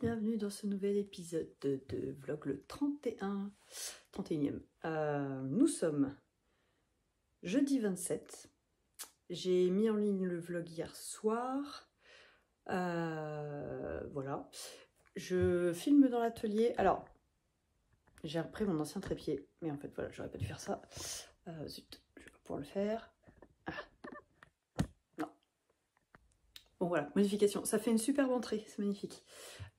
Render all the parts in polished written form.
bienvenue dans ce nouvel épisode de vlog le 31e. Nous sommes jeudi 27. J'ai mis en ligne le vlog hier soir. Voilà. Je filme dans l'atelier. Alors, j'ai repris mon ancien trépied, mais en fait, voilà, j'aurais pas dû faire ça. Zut, je vais pas pouvoir le faire. Non. Bon, voilà, modification. Ça fait une superbe entrée, c'est magnifique.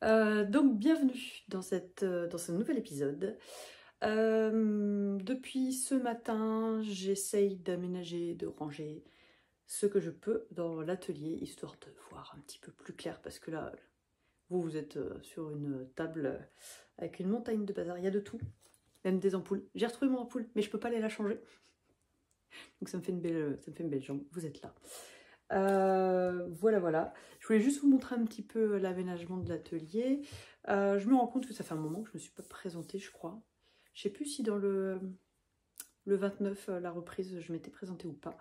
Donc bienvenue dans ce nouvel épisode. Depuis ce matin, j'essaye d'aménager, de ranger ce que je peux dans l'atelier, histoire de voir un petit peu plus clair, parce que là, vous êtes sur une table avec une montagne de bazar, il y a de tout, même des ampoules. J'ai retrouvé mon ampoule, mais je peux pas aller la changer. Donc ça me fait une belle jambe, vous êtes là. Voilà. Je voulais juste vous montrer un petit peu l'aménagement de l'atelier. Je me rends compte que ça fait un moment que je ne me suis pas présentée, je crois. Je ne sais plus si dans le 29, la reprise, je m'étais présentée ou pas.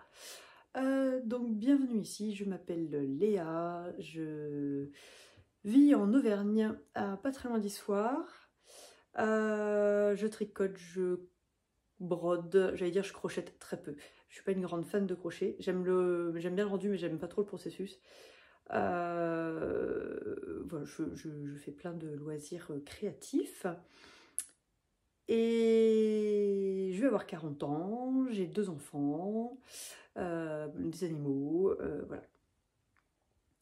Donc bienvenue ici, je m'appelle Léa, je vis en Auvergne, pas très loin d'Issoire. Je tricote, je brode, j'allais dire je crochette très peu. Je suis pas une grande fan de crochet. J'aime bien le rendu, mais j'aime pas trop le processus. Voilà, je fais plein de loisirs créatifs. Et je vais avoir 40 ans, j'ai 2 enfants, des animaux, voilà.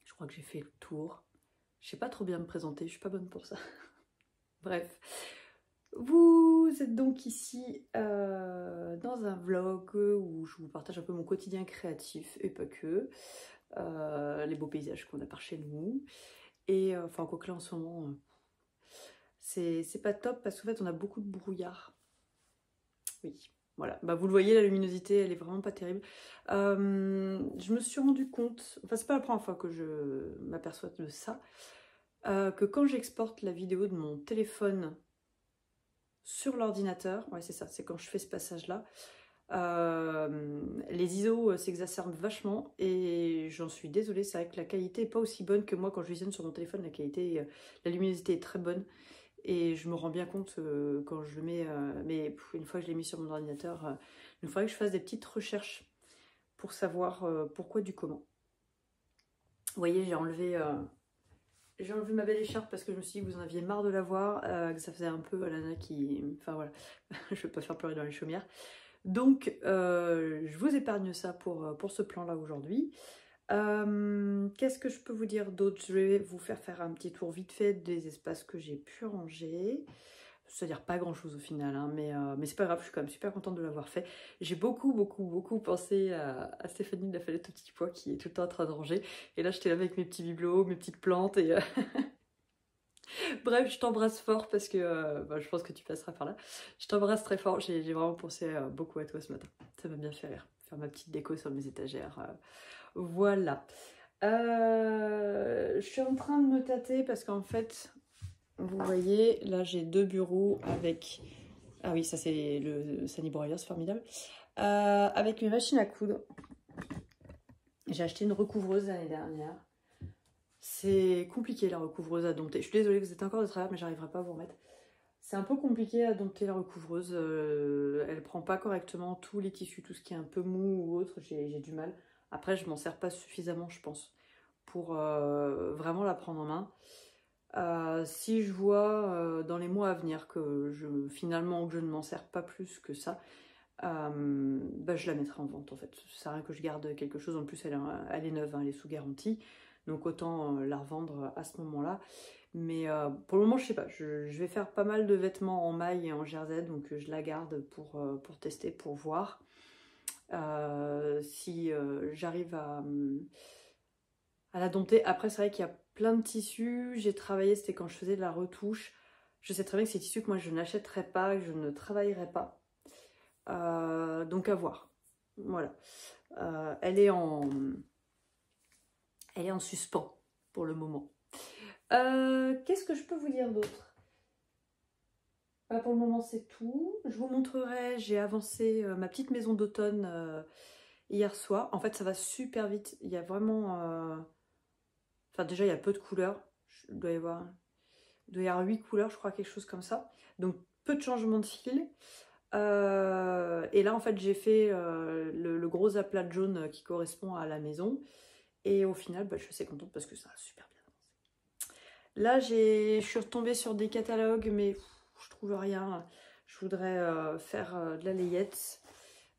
Je crois que j'ai fait le tour. Je sais pas trop bien me présenter, je suis pas bonne pour ça. Bref. Vous êtes donc ici dans un vlog où je vous partage un peu mon quotidien créatif et pas que, les beaux paysages qu'on a par chez nous. Et enfin, quoi que là en ce moment, c'est pas top parce qu'en fait on a beaucoup de brouillard. Oui, voilà. Bah, vous le voyez, la luminosité elle est vraiment pas terrible. Je me suis rendu compte, enfin c'est pas la première fois que je m'aperçois de ça, que quand j'exporte la vidéo de mon téléphone sur l'ordinateur, ouais c'est ça, c'est quand je fais ce passage-là, les ISO s'exacerbent vachement et j'en suis désolée, c'est vrai que la qualité n'est pas aussi bonne que moi quand je visionne sur mon téléphone, la luminosité est très bonne et je me rends bien compte quand je le mets, mais une fois que je l'ai mis sur mon ordinateur, il faudrait que je fasse des petites recherches pour savoir pourquoi du comment. Vous voyez, j'ai enlevé ma belle écharpe parce que je me suis dit que vous en aviez marre de la voir, que ça faisait un peu la nana qui... Enfin voilà, je ne veux pas faire pleurer dans les chaumières. Donc je vous épargne ça pour ce plan là aujourd'hui. Qu'est-ce que je peux vous dire d'autre? Je vais vous faire un petit tour vite fait des espaces que j'ai pu ranger. C'est-à-dire pas grand chose au final, hein, mais c'est pas grave, je suis quand même super contente de l'avoir fait. J'ai beaucoup pensé à Stéphanie de la Fallette au Petit Pois qui est tout le temps en train de ranger. Et là j'étais là avec mes petits bibelots, mes petites plantes et... Bref, je t'embrasse fort parce que bah, je pense que tu passeras par là. Je t'embrasse très fort, j'ai vraiment pensé beaucoup à toi ce matin. Ça m'a bien fait rire, faire ma petite déco sur mes étagères. Voilà. Je suis en train de me tâter parce qu'en fait, vous voyez, là j'ai 2 bureaux avec... Ah oui, ça c'est le Sunny Broyer, c'est formidable. Avec mes machines à coudre. J'ai acheté une recouvreuse l'année dernière. C'est compliqué la recouvreuse à dompter. Je suis désolée, vous êtes encore de travers, mais j'arriverai pas à vous remettre. C'est un peu compliqué à dompter la recouvreuse. Elle prend pas correctement tous les tissus, tout ce qui est un peu mou ou autre. J'ai du mal. Après, je m'en sers pas suffisamment, je pense, pour vraiment la prendre en main. Si je vois dans les mois à venir que finalement je ne m'en sers pas plus que ça, bah, je la mettrai en vente en fait. Ça sert à rien que je garde quelque chose. En plus, elle est neuve, hein, elle est sous garantie. Donc autant la revendre à ce moment-là. Mais pour le moment, je sais pas. Je vais faire pas mal de vêtements en maille et en jersey. Donc je la garde pour tester, pour voir. Si j'arrive à la dompter. Après, c'est vrai qu'il y a plein de tissus. J'ai travaillé, c'était quand je faisais de la retouche. Je sais très bien que c'est des tissus que moi je n'achèterais pas, que je ne travaillerais pas. Donc à voir. Voilà. Elle est en suspens pour le moment. Qu'est-ce que je peux vous dire d'autre? Pour le moment c'est tout. Je vous montrerai, j'ai avancé ma petite maison d'automne hier soir. En fait ça va super vite. Il y a vraiment... Enfin déjà il y a peu de couleurs. Je dois y voir. Il doit y avoir 8 couleurs, je crois, quelque chose comme ça. Donc peu de changements de fil. Et là en fait j'ai fait le gros aplat de jaune qui correspond à la maison. Et au final, bah, je suis assez contente parce que ça a super bien avancé. Là, je suis retombée sur des catalogues, mais je trouve rien. Je voudrais faire de la layette.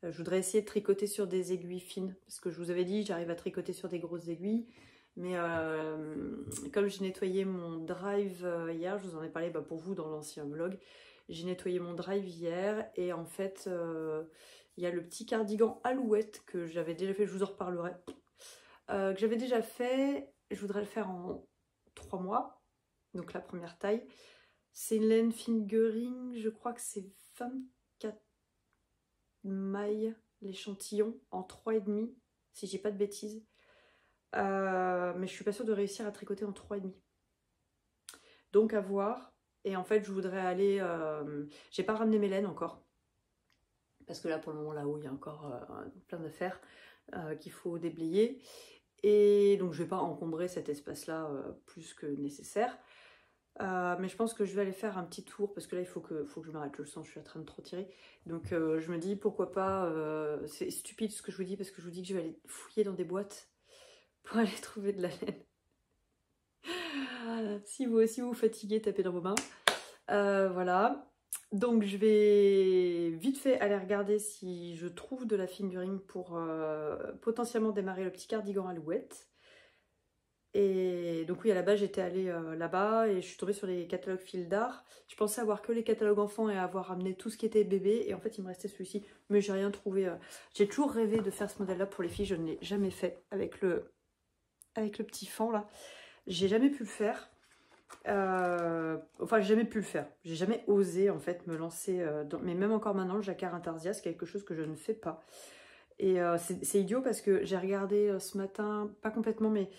Je voudrais essayer de tricoter sur des aiguilles fines. Parce que je vous avais dit, j'arrive à tricoter sur des grosses aiguilles. Mais comme j'ai nettoyé mon drive hier, je vous en ai parlé pour vous dans l'ancien vlog. J'ai nettoyé mon drive hier et en fait, il y a le petit cardigan Alouette que j'avais déjà fait, je vous en reparlerai. Que j'avais déjà fait, je voudrais le faire en 3 mois, donc la première taille. C'est une laine fingering, je crois que c'est 24 mailles l'échantillon en 3,5, si j'ai pas de bêtises. Mais je suis pas sûre de réussir à tricoter en 3,5. Donc à voir. Et en fait, je voudrais aller... j'ai pas ramené mes laines encore. Parce que là, pour le moment, là-haut, il y a encore plein d'affaires qu'il faut déblayer. Et donc, je vais pas encombrer cet espace-là plus que nécessaire. Mais je pense que je vais aller faire un petit tour. Parce que là, il faut que je m'arrête. Je le sens, je suis en train de trop tirer. Donc, je me dis, pourquoi pas... c'est stupide ce que je vous dis. Parce que je vous dis que je vais aller fouiller dans des boîtes pour aller trouver de la laine. Si vous aussi vous fatiguez, tapez dans vos mains. Voilà. Donc je vais vite fait aller regarder si je trouve de la fingering pour potentiellement démarrer le petit cardigan Alouette. Et donc oui, à la base j'étais allée là-bas et je suis tombée sur les catalogues fil d'art. Je pensais avoir que les catalogues enfants et avoir ramené tout ce qui était bébé. Et en fait il me restait celui-ci, mais j'ai rien trouvé. J'ai toujours rêvé de faire ce modèle-là pour les filles, je ne l'ai jamais fait avec le petit fond là. J'ai jamais pu le faire. Enfin, j'ai jamais pu le faire. J'ai jamais osé en fait me lancer mais même encore maintenant, le jacquard intarsia, c'est quelque chose que je ne fais pas. Et c'est idiot parce que j'ai regardé ce matin, pas complètement, mais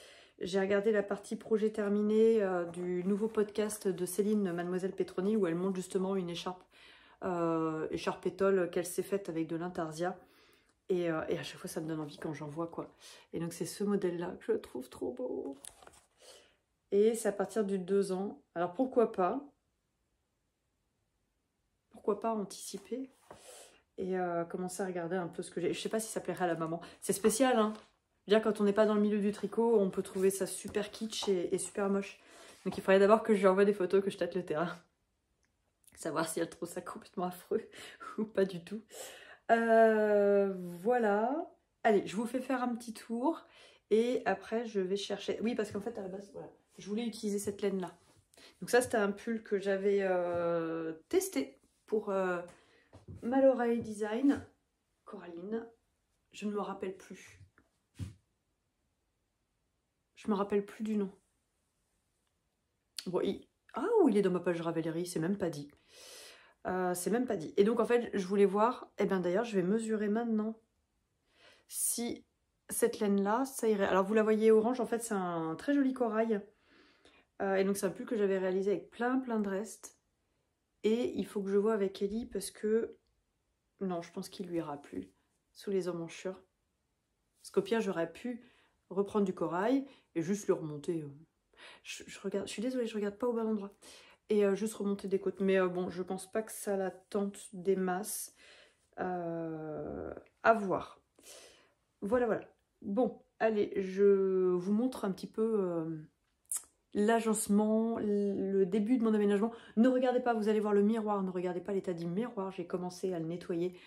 j'ai regardé la partie projet terminé du nouveau podcast de Céline, Mademoiselle Petroni, où elle montre justement une écharpe étole qu'elle s'est faite avec de l'intarsia. Et à chaque fois, ça me donne envie quand j'en vois, quoi. Et donc, c'est ce modèle-là que je trouve trop beau. Et c'est à partir du 2 ans. Alors, pourquoi pas anticiper et commencer à regarder un peu ce que j'ai. Je sais pas si ça plairait à la maman. C'est spécial, hein. Bien, quand on n'est pas dans le milieu du tricot, on peut trouver ça super kitsch et super moche. Donc, il faudrait d'abord que je lui envoie des photos, que je tâte le terrain. Savoir si elle trouve ça complètement affreux ou pas du tout. Voilà. Allez, je vous fais faire un petit tour. Et après, je vais chercher... Oui, parce qu'en fait, à la base, voilà, je voulais utiliser cette laine-là. Donc ça, c'était un pull que j'avais testé pour Maloreille Design. Coraline. Je ne me rappelle plus. Je me rappelle plus du nom. Bon, ah, il est dans ma page Ravelry, c'est même pas dit. C'est même pas dit. Et donc, en fait, je voulais voir... Eh bien, d'ailleurs, je vais mesurer maintenant si cette laine-là, ça irait. Alors, vous la voyez orange, en fait, c'est un très joli corail. Et donc, c'est un pull que j'avais réalisé avec plein de restes. Et il faut que je vois avec Ellie parce que... Non, je pense qu'il lui ira plus sous les emmanchures. Parce qu'au pire, j'aurais pu reprendre du corail et juste le remonter. Je suis désolée, je regarde pas au bon endroit. Et juste remonter des côtes. Mais bon, je pense pas que ça la tente des masses. À voir. Voilà. Bon, allez, je vous montre un petit peu l'agencement, le début de mon aménagement. Ne regardez pas, vous allez voir le miroir, ne regardez pas l'état du miroir. J'ai commencé à le nettoyer,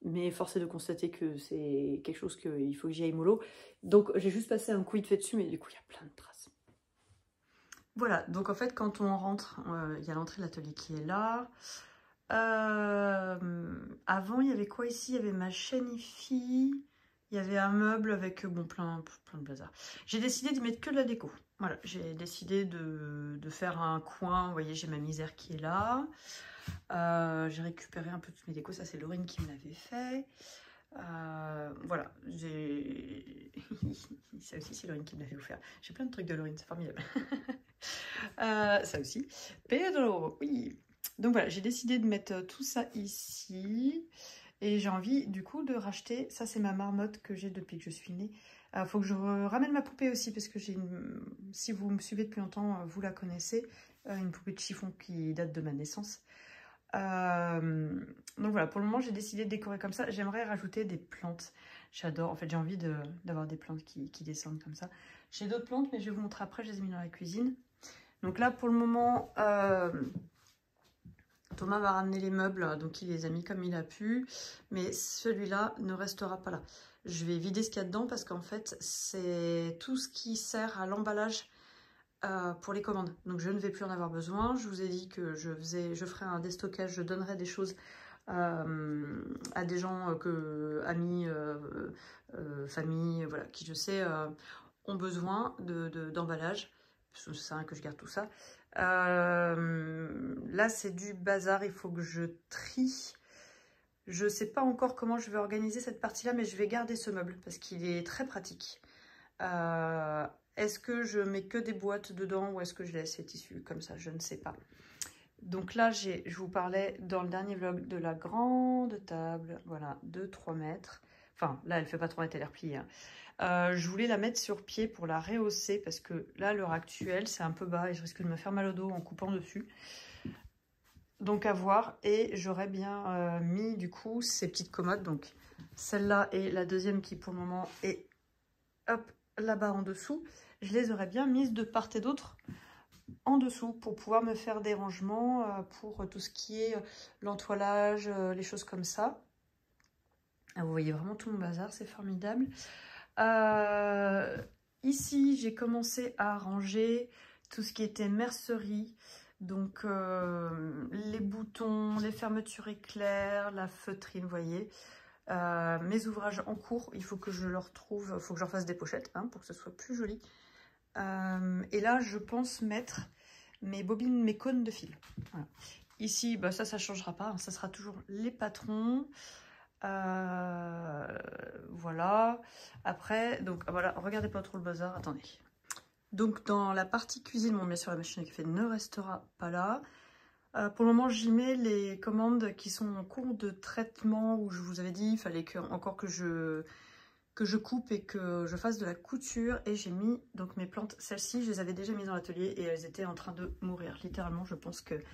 mais force est de constater que c'est quelque chose qu'il faut que j'y aille mollo. Donc j'ai juste passé un coup vite fait dessus, mais du coup il y a plein de traces. Voilà, donc en fait quand on rentre, il y a l'entrée de l'atelier qui est là. Avant, il y avait quoi ici? Il y avait ma chaîne IFI. Il y avait un meuble avec bon, plein de bazar. J'ai décidé de mettre que de la déco. Voilà, j'ai décidé de faire un coin. Vous voyez, j'ai ma misère qui est là. J'ai récupéré un peu toutes mes décos. Ça, c'est Laurine qui me l'avait fait. Voilà, ça aussi, c'est Laurine qui me l'avait offert. J'ai plein de trucs de Laurine, c'est formidable. Ça aussi. Pedro, oui. Donc voilà, j'ai décidé de mettre tout ça ici. Et j'ai envie du coup de racheter, ça c'est ma marmotte que j'ai depuis que je suis née. Faut que je ramène ma poupée aussi parce que j'ai une... Si vous me suivez depuis longtemps, vous la connaissez. une poupée de chiffon qui date de ma naissance. Donc voilà, pour le moment j'ai décidé de décorer comme ça. J'aimerais rajouter des plantes. J'adore, en fait j'ai envie d'avoir des plantes qui descendent comme ça. J'ai d'autres plantes mais je vais vous montrer après, je les ai mis dans la cuisine. Donc là pour le moment, Thomas m'a ramené les meubles, donc il les a mis comme il a pu. Mais celui-là ne restera pas là. Je vais vider ce qu'il y a dedans parce qu'en fait c'est tout ce qui sert à l'emballage pour les commandes. Donc je ne vais plus en avoir besoin. Je vous ai dit que je ferai un déstockage, je donnerai des choses à des gens, amis, famille, voilà, qui je sais ont besoin d'emballage. C'est ça que je garde tout ça. Là c'est du bazar, il faut que je trie. Je ne sais pas encore comment je vais organiser cette partie-là, mais je vais garder ce meuble parce qu'il est très pratique. Est-ce que je mets que des boîtes dedans ou est-ce que je laisse les tissus comme ça? Je ne sais pas. Donc là, je vous parlais dans le dernier vlog de la grande table, voilà, de 3 mètres. Enfin, là, elle fait pas 3 mètres, elle est repliée. Hein. Je voulais la mettre sur pied pour la rehausser parce que là, à l'heure actuelle, c'est un peu bas et je risque de me faire mal au dos en coupant dessus. Donc à voir. Et j'aurais bien mis du coup ces petites commodes. Donc celle-là et la deuxième qui pour le moment est hop là-bas en dessous. Je les aurais bien mises de part et d'autre en dessous pour pouvoir me faire des rangements pour tout ce qui est l'entoilage, les choses comme ça. Ah, vous voyez vraiment tout mon bazar, c'est formidable. Ici, j'ai commencé à ranger tout ce qui était mercerie. Donc les boutons, les fermetures éclairs, la feutrine, vous voyez. Mes ouvrages en cours, il faut que je leur trouve, il faut que j'en fasse des pochettes hein, pour que ce soit plus joli. Et là, je pense mettre mes bobines, mes cônes de fil. Voilà. Ici, bah, ça ne changera pas. Hein, ça sera toujours les patrons. Voilà. Après, donc voilà, regardez pas trop le bazar. Attendez. Donc dans la partie cuisine, bon, bien sûr, la machine à café ne restera pas là. Pour le moment, j'y mets les commandes qui sont en cours de traitement où je vous avais dit, il fallait encore que je coupe et que je fasse de la couture. Et j'ai mis donc mes plantes, celles-ci je les avais déjà mises dans l'atelier et elles étaient en train de mourir littéralement. Je pense qu'elles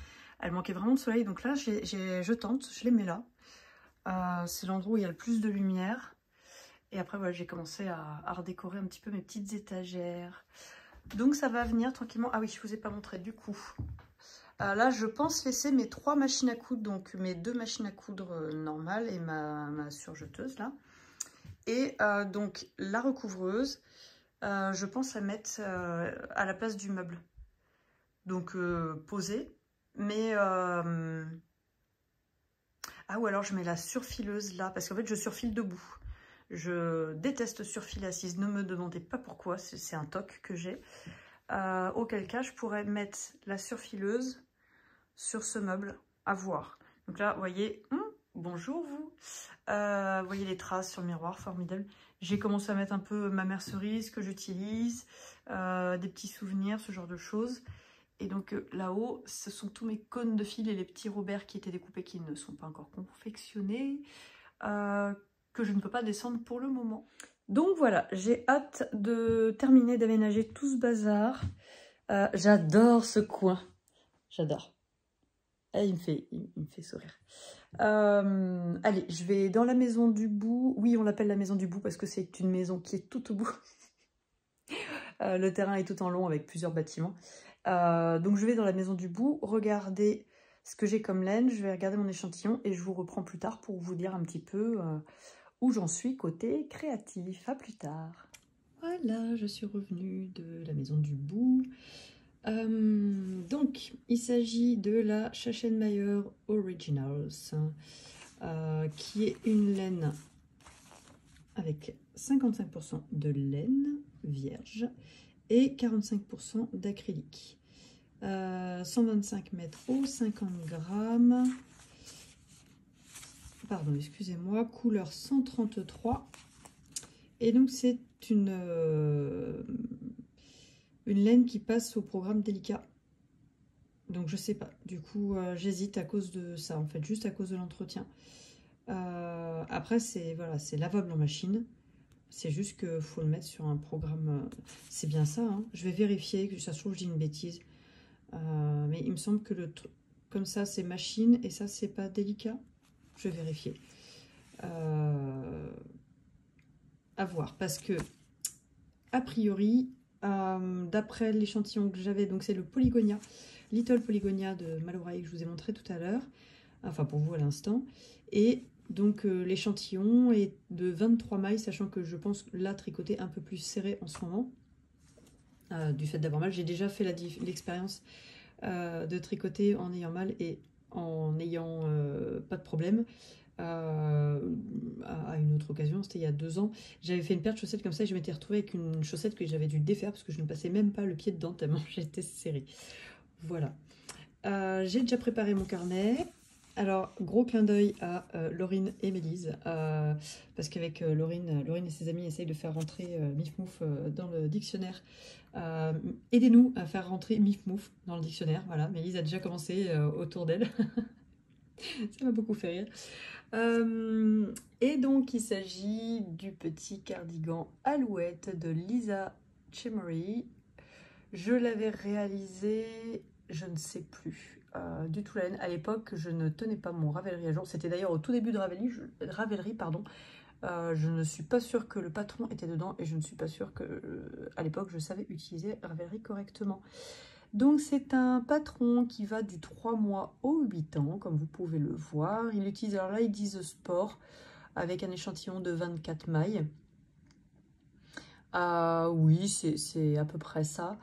manquaient vraiment de soleil, donc là je tente, je les mets là. C'est l'endroit où il y a le plus de lumière. Et après voilà, j'ai commencé à redécorer un petit peu mes petites étagères. Donc ça va venir tranquillement. Ah oui, je vous ai pas montré du coup. Là je pense laisser mes 3 machines à coudre, donc mes 2 machines à coudre normales et ma surjeteuse là. Et donc la recouvreuse, je pense la mettre à la place du meuble. Donc posée. Mais ah ou alors je mets la surfileuse là, parce qu'en fait je surfile debout. Je déteste surfiler assise, ne me demandez pas pourquoi, c'est un toc que j'ai. Auquel cas je pourrais mettre la surfileuse sur ce meuble, à voir. Donc là vous voyez, bonjour vous. Vous voyez les traces sur le miroir, formidable. J'ai commencé à mettre un peu ma mercerie, ce que j'utilise, des petits souvenirs, ce genre de choses. Et donc là-haut, ce sont tous mes cônes de fil et les petits Robert qui étaient découpés, qui ne sont pas encore confectionnés, que je ne peux pas descendre pour le moment. Donc voilà, j'ai hâte de terminer d'aménager tout ce bazar. J'adore ce coin, j'adore. Il me fait sourire. Allez, je vais dans la maison du bout. Oui, on l'appelle la maison du bout parce que c'est une maison qui est tout au bout. Le terrain est tout en long avec plusieurs bâtiments. Donc je vais dans la maison du bout, regarder ce que j'ai comme laine, je vais regarder mon échantillon et je vous reprends plus tard pour vous dire un petit peu où j'en suis côté créatif. À plus tard. Voilà, je suis revenue de la maison du bout. Donc, il s'agit de la Schaechenmayer Originals, qui est une laine avec 55% de laine vierge et 45% d'acrylique. 125 mètres haut, 50 grammes. Pardon, excusez-moi, couleur 133. Et donc, c'est une laine qui passe au programme délicat. Donc, je sais pas. Du coup, j'hésite à cause de ça, en fait, juste à cause de l'entretien. Après, voilà, c'est lavable en machine. C'est juste qu'il faut le mettre sur un programme. C'est bien ça, hein. Je vais vérifier, que ça se trouve, je dis une bêtise. Mais il me semble que le truc comme ça c'est machine et ça c'est pas délicat. Je vais vérifier. À voir parce que a priori, d'après l'échantillon que j'avais, donc c'est le Polygonia, Little Polygonia de Malorae que je vous ai montré tout à l'heure, enfin pour vous à l'instant, et donc l'échantillon est de 23 mailles, sachant que je pense là tricoter un peu plus serré en ce moment, du fait d'avoir mal. J'ai déjà fait l'expérience de tricoter en ayant mal et en n'ayant pas de problème. À une autre occasion, c'était il y a 2 ans, j'avais fait une paire de chaussettes comme ça et je m'étais retrouvée avec une chaussette que j'avais dû défaire parce que je ne passais même pas le pied dedans tellement j'étais serrée. Voilà. J'ai déjà préparé mon carnet. Alors, gros clin d'œil à Laurine et Mélise, parce qu'avec Laurine et ses amis essayent de faire rentrer Mif Mouf dans le dictionnaire. Aidez-nous à faire rentrer Mif Mouf dans le dictionnaire. Voilà, Mélise a déjà commencé autour d'elle. Ça m'a beaucoup fait rire. Et donc, il s'agit du petit cardigan Alouette de Lisa Chemery. Je l'avais réalisé, je ne sais plus du tout la laine. À l'époque, je ne tenais pas mon Ravelry à jour. C'était d'ailleurs au tout début de Ravelry, pardon. Je ne suis pas sûre que le patron était dedans et je ne suis pas sûre que à l'époque je savais utiliser Ravelry correctement. Donc c'est un patron qui va du 3 mois au 8 ans, comme vous pouvez le voir. Il utilise, alors là ils disent sport, avec un échantillon de 24 mailles. Oui, c'est à peu près ça.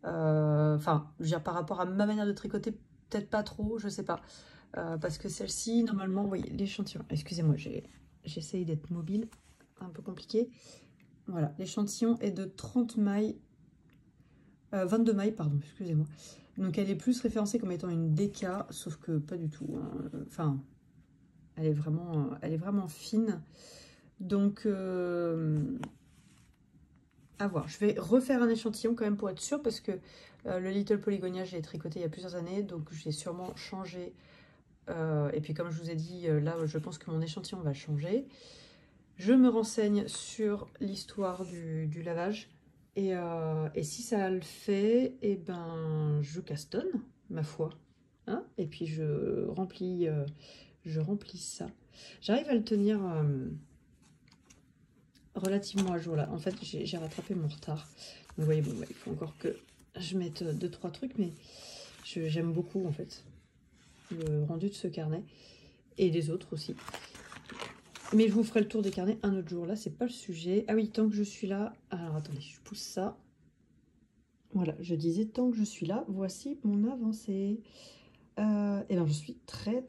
Enfin, je veux dire, par rapport à ma manière de tricoter, peut-être pas trop, je sais pas. Parce que celle-ci, normalement, vous voyez, l'échantillon. Excusez-moi, j'essaye d'être mobile, un peu compliqué. Voilà, l'échantillon est de 30 mailles. 22 mailles, pardon, excusez-moi. Donc elle est plus référencée comme étant une DK, sauf que pas du tout. Hein. Enfin, elle est vraiment fine. Donc, à voir. Je vais refaire un échantillon quand même pour être sûre, parce que le Little Polygonia, je l'ai tricoté il y a plusieurs années, donc j'ai sûrement changé. Et puis comme je vous ai dit, là, je pense que mon échantillon va changer. Je me renseigne sur l'histoire du lavage. Et si ça le fait, et ben je castonne, ma foi. Hein, et puis je remplis ça. J'arrive à le tenir relativement à jour là. En fait, j'ai rattrapé mon retard. Donc, vous voyez, bon, bah, il faut encore que je mette 2-3 trucs, mais j'aime beaucoup en fait le rendu de ce carnet et les autres aussi. Mais je vous ferai le tour des carnets un autre jour. Là, c'est pas le sujet. Ah oui, tant que je suis là... Alors, attendez, je pousse ça. Voilà, je disais, tant que je suis là, voici mon avancée. Et bien, je suis très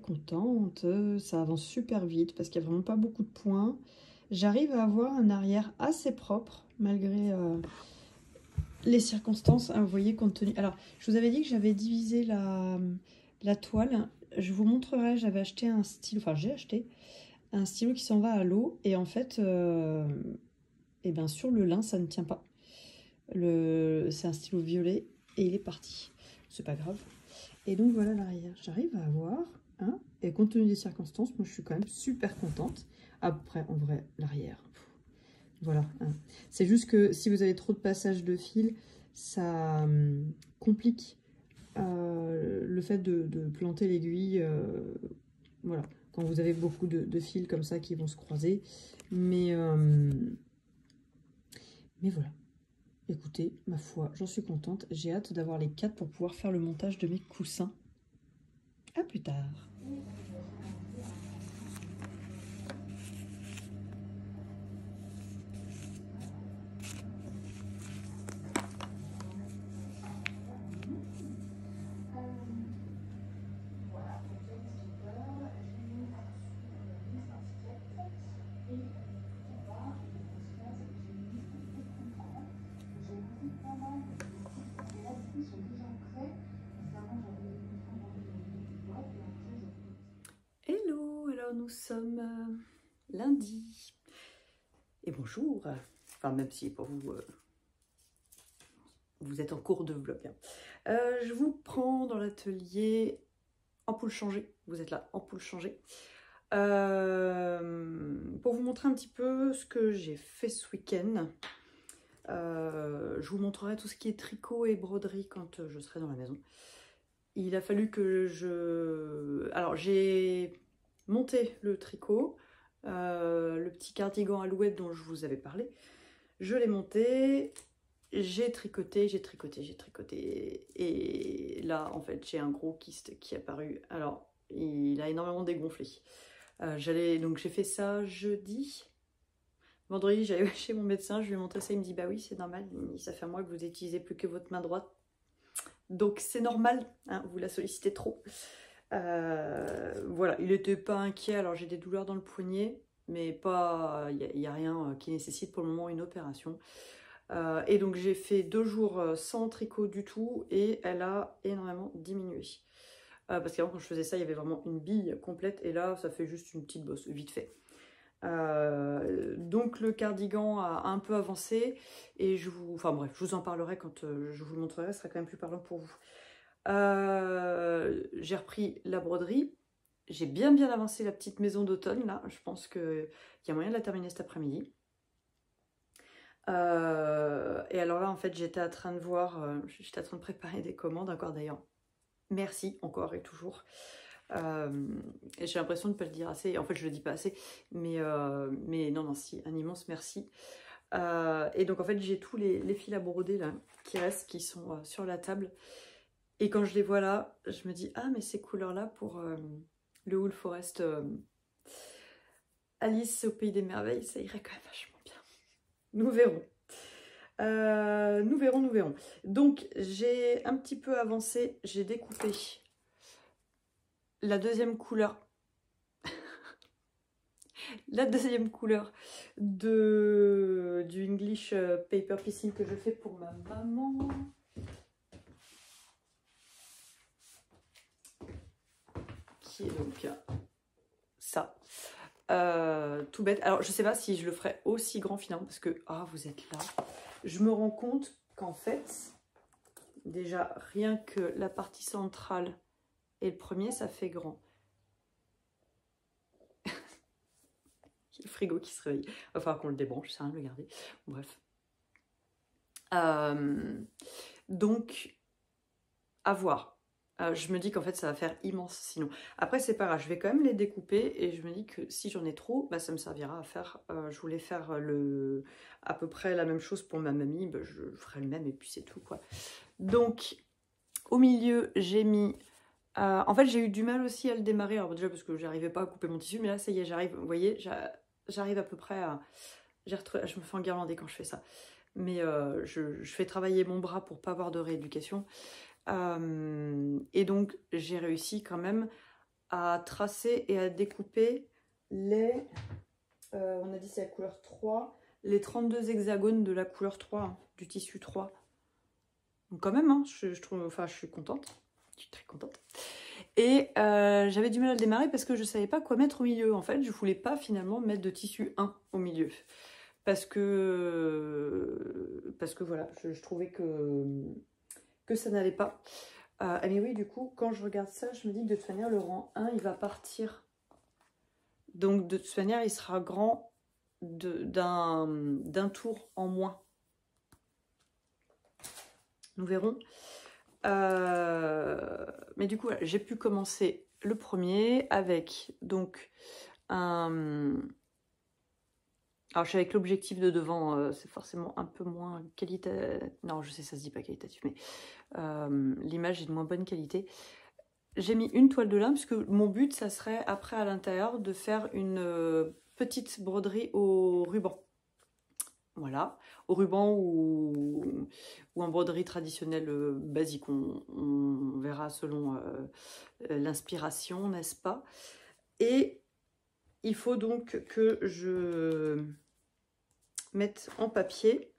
contente. Ça avance super vite parce qu'il n'y a vraiment pas beaucoup de points. J'arrive à avoir un arrière assez propre, malgré les circonstances. Hein, vous voyez, compte tenu... Alors, je vous avais dit que j'avais divisé la toile. Je vous montrerai, j'avais acheté un stylo... Enfin, j'ai acheté un stylo qui s'en va à l'eau. Et en fait, et ben, sur le lin, ça ne tient pas. C'est un stylo violet et il est parti. C'est pas grave. Et donc voilà l'arrière. J'arrive à avoir, hein, et compte tenu des circonstances, moi je suis quand même super contente. Après, en vrai, l'arrière, voilà. Hein. C'est juste que si vous avez trop de passages de fil, ça complique le fait de planter l'aiguille. Voilà, quand vous avez beaucoup de fils comme ça qui vont se croiser. Mais voilà. Écoutez, ma foi, j'en suis contente. J'ai hâte d'avoir les 4 pour pouvoir faire le montage de mes coussins. À plus tard. Hello, alors nous sommes lundi. Et bonjour. Enfin, même si pour vous, vous êtes en cours de vlog. Hein. Je vous prends dans l'atelier ampoule changée. Vous êtes là, ampoule changée. Pour vous montrer un petit peu ce que j'ai fait ce week-end. Je vous montrerai tout ce qui est tricot et broderie quand je serai dans la maison. Il a fallu que je... Alors, j'ai monté le tricot, le petit cardigan alouette dont je vous avais parlé. Je l'ai monté, j'ai tricoté, j'ai tricoté, j'ai tricoté. Et là, en fait, j'ai un gros kyste qui est apparu. Alors, il a énormément dégonflé. Donc, j'ai fait ça jeudi. Vendredi, j'allais chez mon médecin, je lui ai montré ça, il me dit bah oui, c'est normal, ça fait un mois que vous n'utilisez plus que votre main droite. Donc c'est normal, hein, vous la sollicitez trop. Voilà, il n'était pas inquiet, alors j'ai des douleurs dans le poignet, mais pas, il n'y a rien qui nécessite pour le moment une opération. Et donc j'ai fait 2 jours sans tricot du tout et elle a énormément diminué. Parce qu'avant quand je faisais ça, il y avait vraiment une bille complète et là ça fait juste une petite bosse, vite fait. Donc le cardigan a un peu avancé et je vous en parlerai quand je vous le montrerai, ce sera quand même plus parlant pour vous. J'ai repris la broderie, j'ai bien avancé la petite maison d'automne là, je pense qu'il y a moyen de la terminer cet après-midi. Et alors là en fait j'étais en train de voir, j'étais en train de préparer des commandes encore d'ailleurs, merci encore et toujours. Et j'ai l'impression de ne pas le dire assez, en fait je le dis pas assez, mais non, si, un immense merci. Et donc en fait j'ai tous les fils à broder là qui restent, qui sont sur la table. Et quand je les vois là, je me dis, ah mais ces couleurs là pour le Wool Forest Alice au Pays des Merveilles, ça irait quand même vachement bien. Nous verrons. Nous verrons. Donc j'ai un petit peu avancé, j'ai découpé la deuxième couleur. La deuxième couleur du English Paper Piecing que je fais pour ma maman. Qui est donc ça. Tout bête. Alors, je sais pas si je le ferai aussi grand finalement parce que, ah, vous êtes là. Je me rends compte qu'en fait, déjà, rien que la partie centrale et le premier, ça fait grand. Le frigo qui se réveille. Il va falloir qu'on le débranche, ça sert à rien de le garder. Bref. Donc, à voir. Je me dis qu'en fait, ça va faire immense sinon. Après, c'est pas grave, je vais quand même les découper et je me dis que si j'en ai trop, bah, ça me servira à faire. Je voulais faire à peu près la même chose pour ma mamie, bah, je ferai le même et puis c'est tout, quoi. Donc, au milieu, j'ai mis... en fait, j'ai eu du mal aussi à le démarrer. Alors déjà parce que j'arrivais pas à couper mon tissu, mais là, ça y est, j'arrive. Vous voyez, j'arrive à peu près à... Je me fais enguirlander quand je fais ça. Mais je fais travailler mon bras pour pas avoir de rééducation. Et donc, j'ai réussi quand même à tracer et à découper les... on a dit c'est la couleur 3. Les 32 hexagones de la couleur 3, hein, du tissu 3. Donc quand même, hein, je trouve, enfin, je suis contente. Je suis très contente. Et j'avais du mal à le démarrer parce que je ne savais pas quoi mettre au milieu. En fait, je ne voulais pas finalement mettre de tissu 1 au milieu. Parce que voilà, je trouvais que ça n'allait pas. Mais oui, du coup, quand je regarde ça, je me dis que de toute manière, le rang 1, il va partir. Donc, de toute manière, il sera grand d'un tour en moins. Nous verrons. Mais du coup, voilà, j'ai pu commencer le premier avec donc un... Alors, je suis avec l'objectif de devant, c'est forcément un peu moins qualitatif. Non, je sais, ça se dit pas qualitatif, mais l'image est de moins bonne qualité. J'ai mis une toile de lin, puisque mon but, ça serait, après, à l'intérieur, de faire une petite broderie au ruban. Voilà, au ruban ou en broderie traditionnelle basique. On verra selon l'inspiration, n'est-ce pas? Et il faut donc que je mette en papier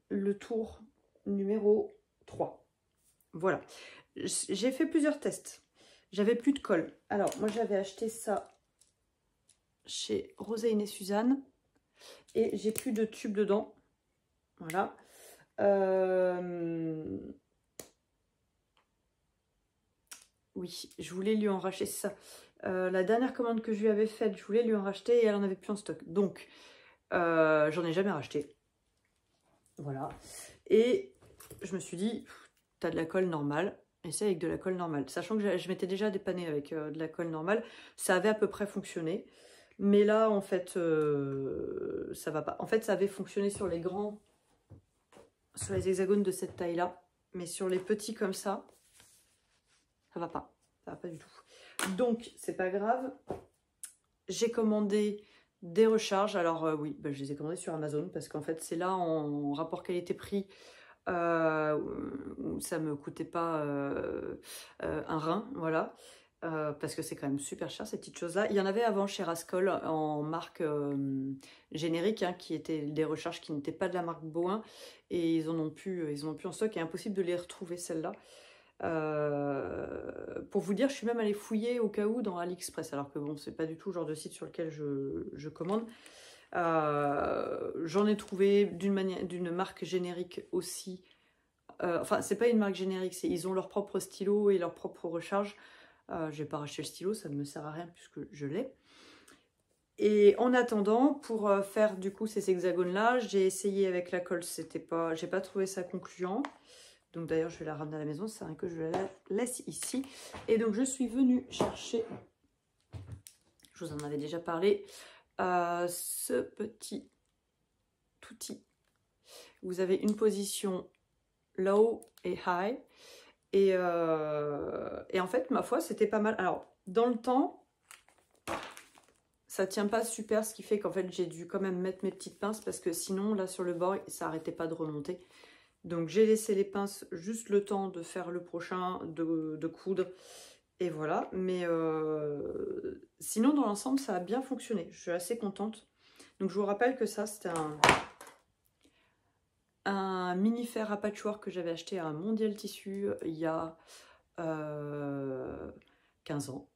le tour numéro 3. Voilà. J'ai fait plusieurs tests. J'avais plus de colle. Alors, moi, j'avais acheté ça chez Roséine et Suzanne. Et j'ai plus de tube dedans. Voilà. Oui, je voulais lui en racheter ça. La dernière commande que je lui avais faite, je voulais lui en racheter et elle en avait plus en stock. Donc, j'en ai jamais racheté. Voilà. Et je me suis dit, t'as de la colle normale, essaie avec de la colle normale. Sachant que je m'étais déjà dépannée avec de la colle normale, ça avait à peu près fonctionné. Mais là, en fait, ça va pas. En fait, ça avait fonctionné sur les grands, sur les hexagones de cette taille-là. Mais sur les petits comme ça va pas. Ça va pas du tout. Donc, c'est pas grave. J'ai commandé des recharges. Alors, oui, bah, je les ai commandées sur Amazon parce qu'en fait, c'est là en rapport qualité-prix où ça me coûtait pas un rein, voilà. Parce que c'est quand même super cher ces petites choses-là. Il y en avait avant chez Rascol en marque générique, hein, qui étaient des recharges qui n'étaient pas de la marque Boin, et ils en ont plus en stock, et impossible de les retrouver celles-là. Pour vous dire, je suis même allée fouiller au cas où dans AliExpress, alors que bon, c'est pas du tout le genre de site sur lequel je commande. J'en ai trouvé d'une marque générique aussi. Enfin, c'est pas une marque générique, ils ont leur propre stylo et leur propre recharge. Je vais pas racheter le stylo, ça ne me sert à rien puisque je l'ai. Et en attendant, pour faire du coup ces hexagones-là, j'ai essayé avec la colle, j'ai pas trouvé ça concluant. Donc d'ailleurs, je vais la ramener à la maison, c'est vrai que je la laisse ici. Et donc je suis venue chercher, je vous en avais déjà parlé, ce petit outil. Vous avez une position low et high. Et en fait, ma foi, c'était pas mal. Alors, dans le temps, ça tient pas super, ce qui fait qu'en fait, j'ai dû quand même mettre mes petites pinces parce que sinon, là, sur le bord, ça arrêtait pas de remonter. Donc, j'ai laissé les pinces juste le temps de faire le prochain, de coudre. Et voilà. Mais sinon, dans l'ensemble, ça a bien fonctionné. Je suis assez contente. Donc, je vous rappelle que ça, c'était un mini fer à patchwork que j'avais acheté à un Mondial Tissu il y a 15 ans.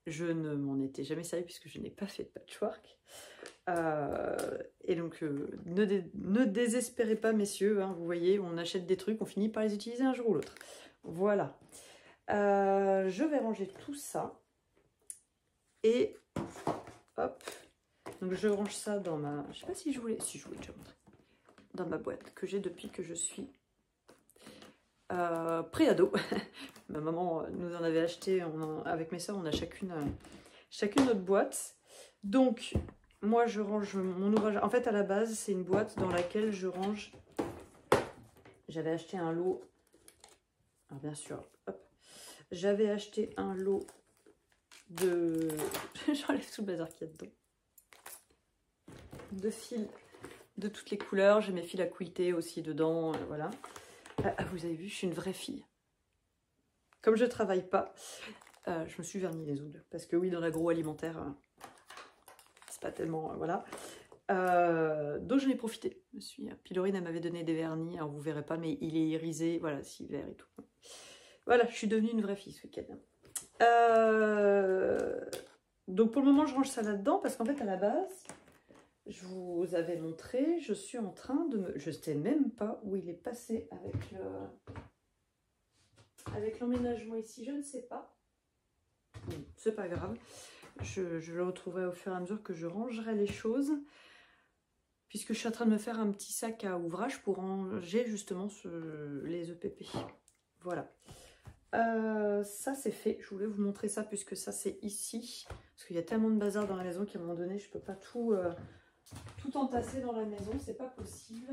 Je ne m'en étais jamais servi puisque je n'ai pas fait de patchwork. Et donc, ne désespérez pas, messieurs. Hein, vous voyez, on achète des trucs, on finit par les utiliser un jour ou l'autre. Voilà. Je vais ranger tout ça. Et hop. Donc, je range ça dans ma... Je sais pas si je voulais... Si, je voulais déjà montrer. Dans ma boîte que j'ai depuis que je suis pré-ado. Ma maman nous en avait acheté avec mes soeurs, on a chacune notre boîte. Donc, moi je range mon ouvrage. En fait, à la base, c'est une boîte dans laquelle je range. J'avais acheté un lot. Alors, bien sûr, hop. J'avais acheté un lot de. J'enlève tout le bazar qu'il y a dedans. De fils de toutes les couleurs. J'ai mes fils à quilter aussi dedans. Voilà. Vous avez vu, je suis une vraie fille. Comme je travaille pas, je me suis verni les ongles. Parce que oui, dans l'agroalimentaire, c'est pas tellement... voilà. Donc j'en ai profité. Puis Laurine, elle m'avait donné des vernis. Alors vous verrez pas, mais il est irisé. Voilà, si vert et tout. Voilà, je suis devenue une vraie fille ce week-end. Donc pour le moment, je range ça là-dedans. Parce qu'en fait, à la base... Je vous avais montré, je suis en train de me... Je ne sais même pas où il est passé avec l'emménagement ici, je ne sais pas. Bon, c'est pas grave. Je le retrouverai au fur et à mesure que je rangerai les choses. Puisque je suis en train de me faire un petit sac à ouvrage pour ranger justement les EPP. Voilà. Ça c'est fait. Je voulais vous montrer ça puisque ça c'est ici. Parce qu'il y a tellement de bazar dans la maison qu'à un moment donné, je ne peux pas tout entasser dans la maison, c'est pas possible.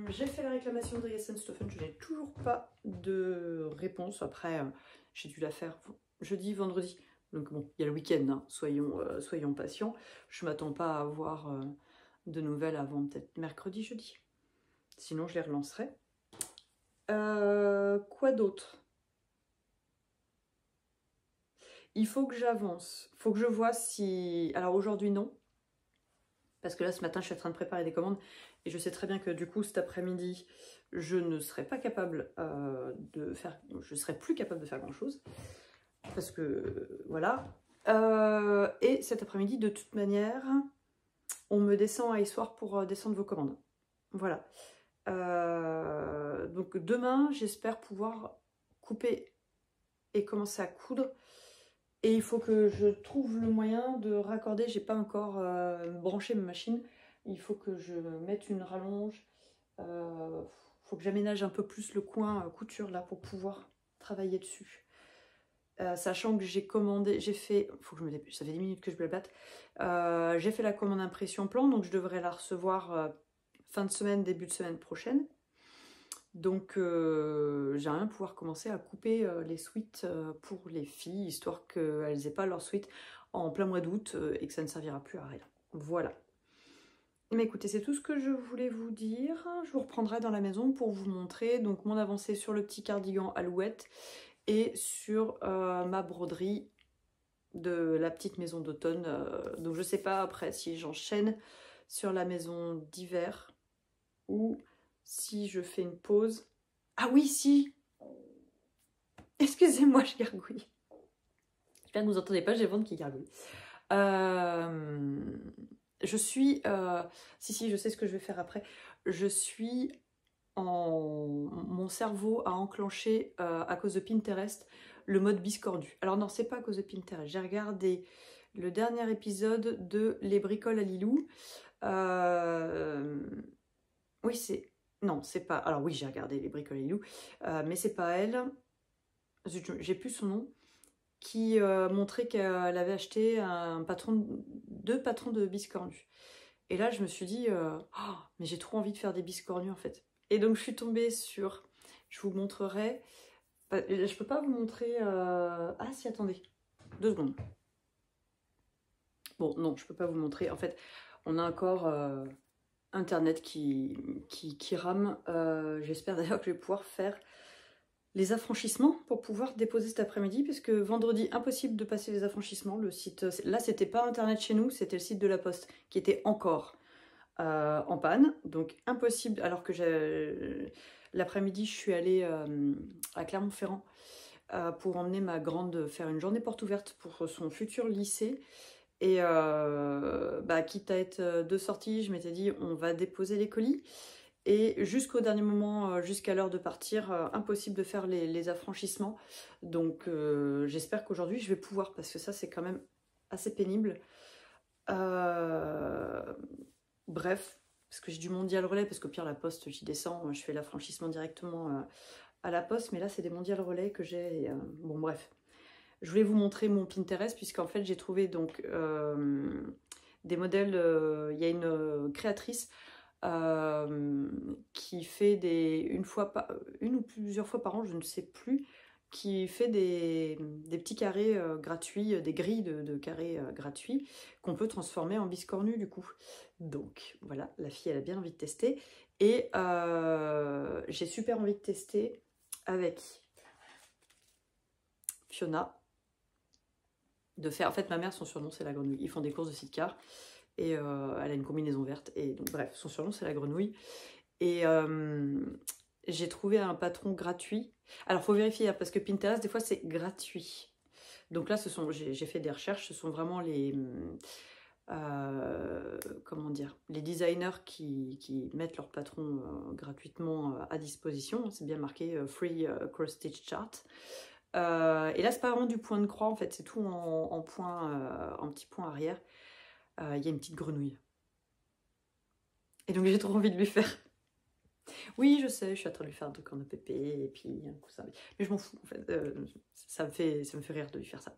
J'ai fait la réclamation de Stoffen, je n'ai toujours pas de réponse. Après, j'ai dû la faire jeudi, vendredi. Donc bon, il y a le week-end, hein. Soyons patients. Je m'attends pas à avoir de nouvelles avant peut-être mercredi, jeudi. Sinon, je les relancerai. Quoi d'autre? Il faut que j'avance. Il faut que je vois si... Alors aujourd'hui, non. Parce que là, ce matin, je suis en train de préparer des commandes. Et je sais très bien que du coup, cet après-midi, je ne serai pas capable de faire... Je serai plus capable de faire grand-chose. Parce que, voilà. Et cet après-midi, de toute manière, on me descend à Issoire pour descendre vos commandes. Voilà. Donc demain, j'espère pouvoir couper et commencer à coudre. Et il faut que je trouve le moyen de raccorder. J'ai pas encore branché ma machine Il faut que je mette une rallonge. Faut que j'aménage un peu plus le coin couture là pour pouvoir travailler dessus. Sachant que j'ai commandé, j'ai fait, faut que je me dépêche, ça fait 10 minutes que je blabate. J'ai fait la commande impression plan, donc je devrais la recevoir fin de semaine, début de semaine prochaine. Donc j'aimerais bien pouvoir commencer à couper les sweats pour les filles, histoire qu'elles n'aient pas leur sweat en plein mois d'août et que ça ne servira plus à rien. Voilà. Mais écoutez, c'est tout ce que je voulais vous dire. Je vous reprendrai dans la maison pour vous montrer donc mon avancée sur le petit cardigan Alouette et sur ma broderie de la petite maison d'automne. Donc je sais pas après si j'enchaîne sur la maison d'hiver ou si je fais une pause. Ah oui, si. Excusez-moi, je gargouille. J'espère que vous n'entendez pas, j'ai le ventre qui gargouille. Je suis... si, je sais ce que je vais faire après. Je suis mon cerveau a enclenché à cause de Pinterest le mode biscornu. Alors non, c'est pas à cause de Pinterest. J'ai regardé le dernier épisode de Les bricoles à Lilou. Oui, c'est... Non, c'est pas... Alors oui, j'ai regardé Les bricoles à Lilou, mais c'est pas elle. J'ai plus son nom. Qui montrait qu'elle avait acheté deux patrons de biscornus. Et là, je me suis dit, oh, mais j'ai trop envie de faire des biscornus en fait. Et donc, je suis tombée sur... Je vous montrerai... Je peux pas vous montrer... Ah si, attendez. 2 secondes. Bon, non, je peux pas vous montrer. En fait, on a encore Internet qui rame. J'espère d'ailleurs que je vais pouvoir faire les affranchissements pour pouvoir déposer cet après-midi, parce que vendredi, impossible de passer les affranchissements. Le site, là, c'était pas Internet chez nous, c'était le site de la Poste qui était encore en panne, donc impossible. Alors que l'après-midi, je suis allée à Clermont-Ferrand pour emmener ma grande faire une journée porte ouverte pour son futur lycée. Et quitte à être de sortie, je m'étais dit on va déposer les colis. Et jusqu'au dernier moment, jusqu'à l'heure de partir, impossible de faire les affranchissements. Donc j'espère qu'aujourd'hui je vais pouvoir, parce que ça c'est quand même assez pénible. Bref, parce que j'ai du mondial relais, parce qu'au pire la poste j'y descends, je fais l'affranchissement directement à la poste, mais là c'est des mondial relais que j'ai. Bon bref, je voulais vous montrer mon Pinterest, puisqu'en fait j'ai trouvé donc des modèles, il y a une créatrice qui fait une ou plusieurs fois par an, je ne sais plus, qui fait des petits carrés gratuits, des grilles de carrés gratuits qu'on peut transformer en biscornu du coup. Donc voilà, la fille elle a bien envie de tester et j'ai super envie de tester avec Fiona de faire, en fait ma mère son surnom c'est la grenouille, ils font des courses de sidecar. Et elle a une combinaison verte. Et donc, bref, son surnom, c'est la grenouille. Et j'ai trouvé un patron gratuit. Alors, il faut vérifier, parce que Pinterest, des fois, c'est gratuit. Donc là, j'ai fait des recherches. Ce sont vraiment les... comment dire, les designers qui mettent leur patron gratuitement à disposition. C'est bien marqué Free Cross Stitch Chart. Et là, c'est pas vraiment du point de croix, en fait. C'est tout en petit point arrière. Il y a une petite grenouille. Et donc j'ai trop envie de lui faire. Oui, je sais, je suis en train de lui faire un truc en EPP et puis un coussin. Mais je m'en fous en fait. Ça me fait rire de lui faire ça.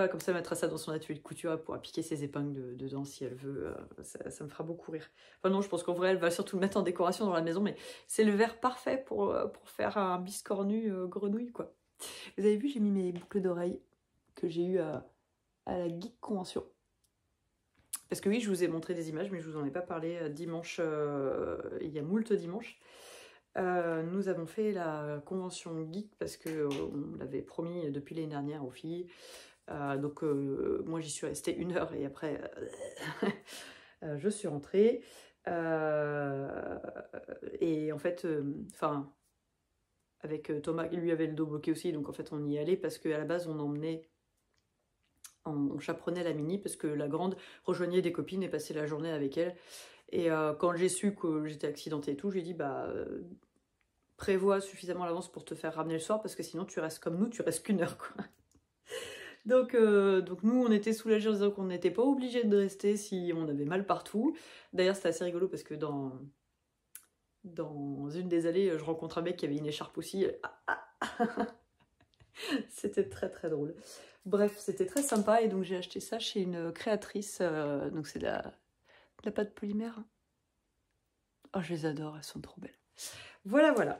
Comme ça, elle mettra ça dans son atelier de couture pour appliquer ses épingles dedans si elle veut. Ça me fera beaucoup rire. Enfin non, je pense qu'en vrai, elle va surtout le mettre en décoration dans la maison, mais c'est le verre parfait pour faire un biscornu grenouille, quoi. Vous avez vu, j'ai mis mes boucles d'oreilles que j'ai eues à la Geek Convention. Parce que oui, je vous ai montré des images, mais je vous en ai pas parlé dimanche, il y a moult dimanches. Nous avons fait la convention geek parce qu'on l'avait promis depuis l'année dernière aux filles. Donc moi j'y suis restée 1 heure et après je suis rentrée. Et en fait, avec Thomas, il lui avait le dos bloqué aussi, donc en fait on y allait parce qu'à la base on chaperonnait la mini parce que la grande rejoignait des copines et passait la journée avec elle. Et quand j'ai su que j'étais accidentée et tout, je lui ai dit prévois suffisamment à l'avance pour te faire ramener le soir parce que sinon tu restes comme nous, tu restes qu'1 heure quoi. Donc nous, on était soulagés en disant qu'on n'était pas obligé de rester si on avait mal partout. D'ailleurs, c'était assez rigolo parce que dans une des allées, je rencontre un mec qui avait une écharpe aussi. C'était très très drôle. Bref, c'était très sympa et donc j'ai acheté ça chez une créatrice. Donc c'est de la pâte polymère. Oh, je les adore, elles sont trop belles. Voilà, voilà.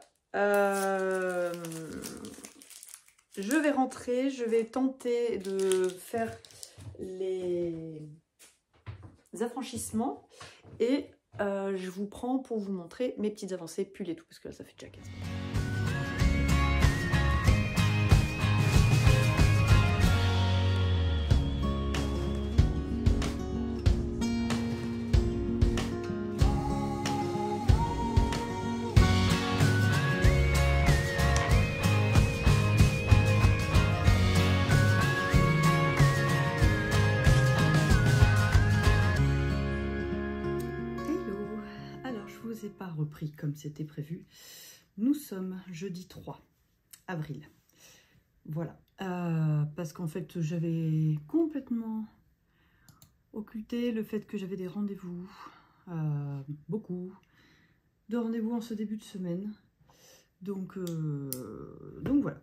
Je vais rentrer, je vais tenter de faire les affranchissements et je vous prends pour vous montrer mes petites avancées, pull et tout, parce que là ça fait déjà 15 minutes. Pas repris comme c'était prévu. Nous sommes jeudi 3 avril. Voilà. Parce qu'en fait, j'avais complètement occulté le fait que j'avais des rendez-vous. Beaucoup de rendez-vous en ce début de semaine. Donc voilà.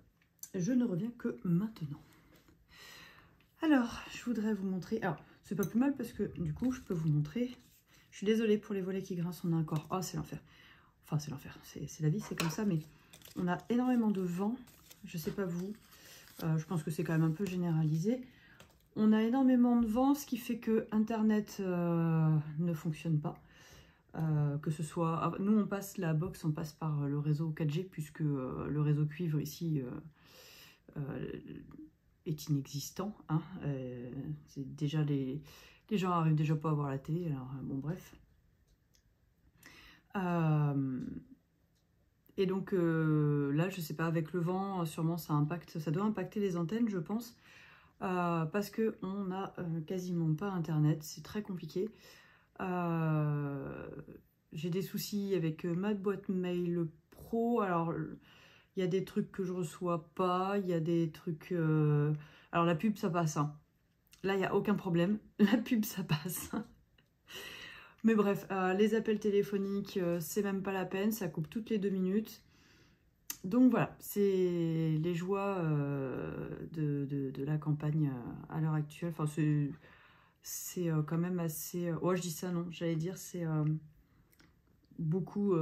Je ne reviens que maintenant. Alors, je voudrais vous montrer... Alors, c'est pas plus mal parce que du coup, je peux vous montrer... Je suis désolée pour les volets qui grincent, on a un corps. Oh, c'est l'enfer. Enfin, c'est l'enfer. C'est la vie, c'est comme ça. Mais on a énormément de vent. Je sais pas vous. Je pense que c'est quand même un peu généralisé. On a énormément de vent, ce qui fait que Internet ne fonctionne pas. Que ce soit... Nous, on passe la box, on passe par le réseau 4G, puisque le réseau cuivre ici est inexistant. Hein. C'est déjà les gens arrivent déjà pas à voir la télé, alors bon bref. Et donc là, je sais pas, avec le vent, sûrement ça impacte, ça doit impacter les antennes, je pense, parce que on n'a quasiment pas Internet, c'est très compliqué. J'ai des soucis avec ma boîte mail pro, alors il y a des trucs que je reçois pas, il y a des trucs... Alors la pub, ça passe, hein. Là, il n'y a aucun problème. La pub, ça passe. Mais bref, les appels téléphoniques, c'est même pas la peine. Ça coupe toutes les 2 minutes. Donc voilà, c'est les joies de la campagne à l'heure actuelle. Enfin, c'est quand même assez... Oh, je dis ça, non. J'allais dire, c'est beaucoup...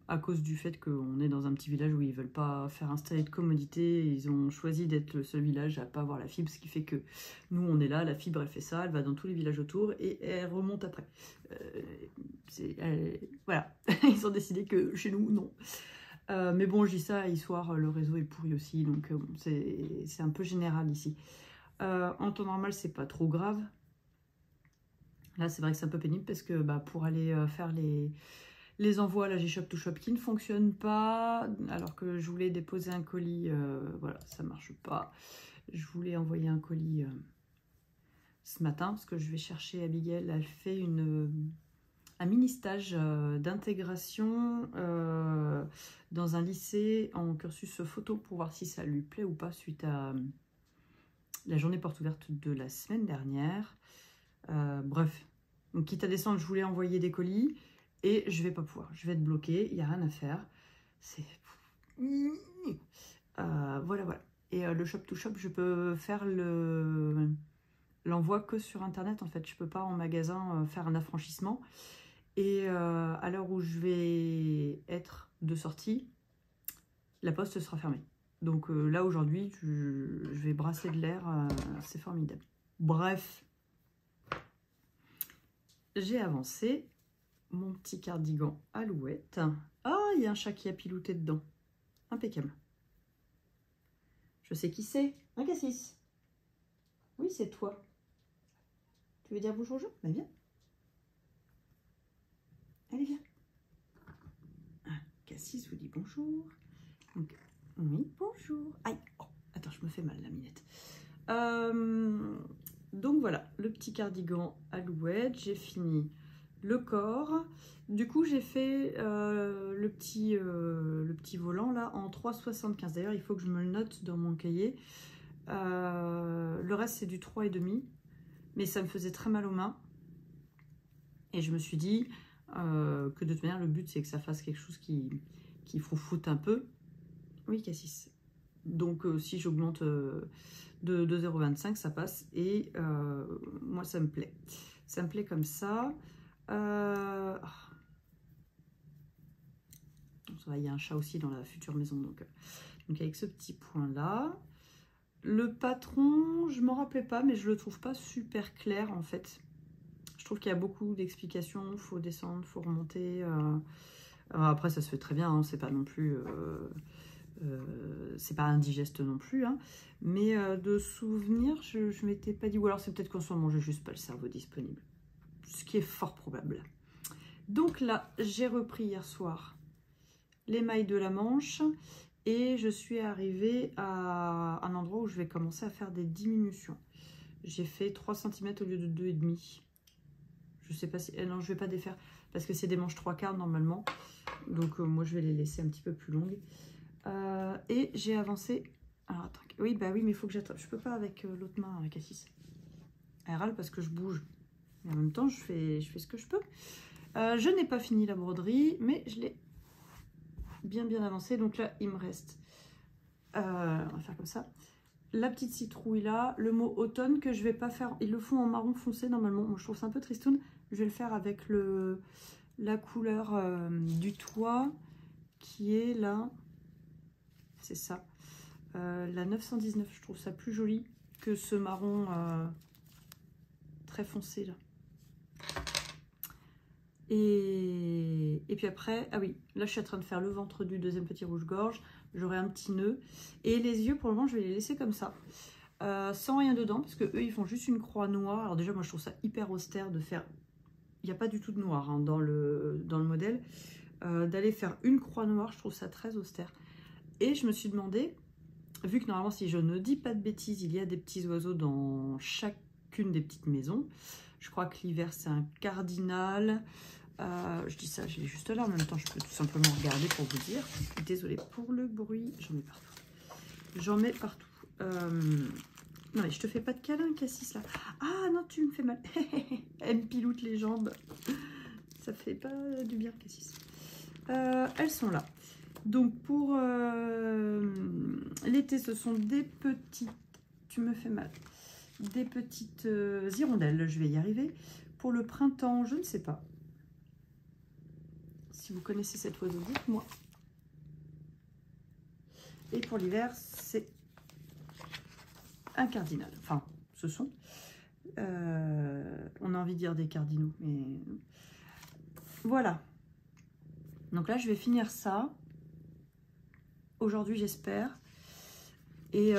à cause du fait qu'on est dans un petit village où ils veulent pas faire installer de commodité, ils ont choisi d'être le seul village à pas avoir la fibre, ce qui fait que nous on est là, la fibre elle fait ça, elle va dans tous les villages autour et elle remonte après. Voilà, ils ont décidé que chez nous non. Mais bon, je dis ça, histoire, le réseau est pourri aussi, donc c'est un peu général ici. En temps normal, c'est pas trop grave. Là, c'est vrai que c'est un peu pénible parce que pour aller faire les envois, là j'ai Shop to Shop qui ne fonctionne pas, alors que je voulais déposer un colis, voilà, ça marche pas. Je voulais envoyer un colis ce matin, parce que je vais chercher Abigail, elle fait un mini-stage d'intégration dans un lycée en cursus photo, pour voir si ça lui plaît ou pas, suite à la journée porte ouverte de la semaine dernière. Bref, donc quitte à descendre, je voulais envoyer des colis, et je vais pas pouvoir, je vais être bloquée, il n'y a rien à faire. C'est... voilà, voilà. Et le shop to shop, je peux faire l'envoi que sur internet en fait. Je peux pas en magasin faire un affranchissement. Et à l'heure où je vais être de sortie, la poste sera fermée. Donc là aujourd'hui, je vais brasser de l'air, c'est formidable. Bref, j'ai avancé. Mon petit cardigan Alouette. Ah, il y a un chat qui a pilouté dedans. Impeccable. Je sais qui c'est. Un cassis. Oui, c'est toi. Tu veux dire bonjour, Jean? Ben viens. Allez, viens. Un cassis vous dit bonjour. Donc, oui, bonjour. Aïe. Oh, attends, je me fais mal, la minette. Donc voilà, le petit cardigan Alouette. J'ai fini le corps. Du coup, j'ai fait le petit volant là en 3,75. D'ailleurs, il faut que je me le note dans mon cahier. Le reste, c'est du 3,5. Mais ça me faisait très mal aux mains. Et je me suis dit que de toute manière, le but, c'est que ça fasse quelque chose qui froufoute un peu. Oui, Cassis. Donc, si j'augmente de 0,25, ça passe. Et moi, ça me plaît. Ça me plaît comme ça. Ça va, il y a un chat aussi dans la future maison. Donc avec ce petit point-là. Le patron, je ne m'en rappelais pas, mais je ne le trouve pas super clair, en fait. Je trouve qu'il y a beaucoup d'explications. Il faut descendre, il faut remonter. Après, ça se fait très bien. Hein, c'est pas non plus... c'est pas indigeste non plus, hein, mais de souvenir, je m'étais pas dit, ou alors c'est peut-être qu'en ce moment j'ai juste pas le cerveau disponible, ce qui est fort probable. Donc là, j'ai repris hier soir les mailles de la manche et je suis arrivée à un endroit où je vais commencer à faire des diminutions. J'ai fait 3 cm au lieu de 2,5. Je sais pas si... non, je vais pas défaire parce que c'est des manches 3/4 normalement, donc moi je vais les laisser un petit peu plus longues. Et j'ai avancé. Alors attends, oui, bah oui, mais il faut que j'attrape. Je peux pas avec l'autre main, avec Cassis. Elle râle parce que je bouge. Mais en même temps, je fais ce que je peux. Je n'ai pas fini la broderie, mais je l'ai bien avancé. Donc là, il me reste. On va faire comme ça. La petite citrouille là, le mot automne que je vais pas faire. Ils le font en marron foncé normalement. Moi, je trouve ça un peu tristoun. Je vais le faire avec la couleur du toit qui est là. C'est ça, la 919, je trouve ça plus joli que ce marron très foncé là. Et puis après, ah oui, là je suis en train de faire le ventre du deuxième petit rouge-gorge, j'aurai un petit nœud. Et les yeux, pour le moment, je vais les laisser comme ça, sans rien dedans, parce que eux ils font juste une croix noire. Alors déjà, moi je trouve ça hyper austère de faire, il n'y a pas du tout de noir hein, dans le modèle, d'aller faire une croix noire, je trouve ça très austère. Et je me suis demandé, vu que normalement, si je ne dis pas de bêtises, il y a des petits oiseaux dans chacune des petites maisons. Je crois que l'hiver, c'est un cardinal. Je dis ça, je l'ai juste là. En même temps, je peux tout simplement regarder pour vous dire. Désolée pour le bruit. J'en mets partout. J'en mets partout. Non, mais je te fais pas de câlin, Cassis, là. Ah, non, tu me fais mal. Elle me piloute les jambes. Ça fait pas du bien, Cassis. Elles sont là. Donc pour l'été, ce sont des petites, tu me fais mal, des petites hirondelles, je vais y arriver. Pour le printemps, je ne sais pas. Si vous connaissez cet oiseau, dites-moi. Et pour l'hiver, c'est un cardinal. Enfin, ce sont. On a envie de dire des cardinaux, mais voilà. Donc là, je vais finir ça. Aujourd'hui, j'espère. Et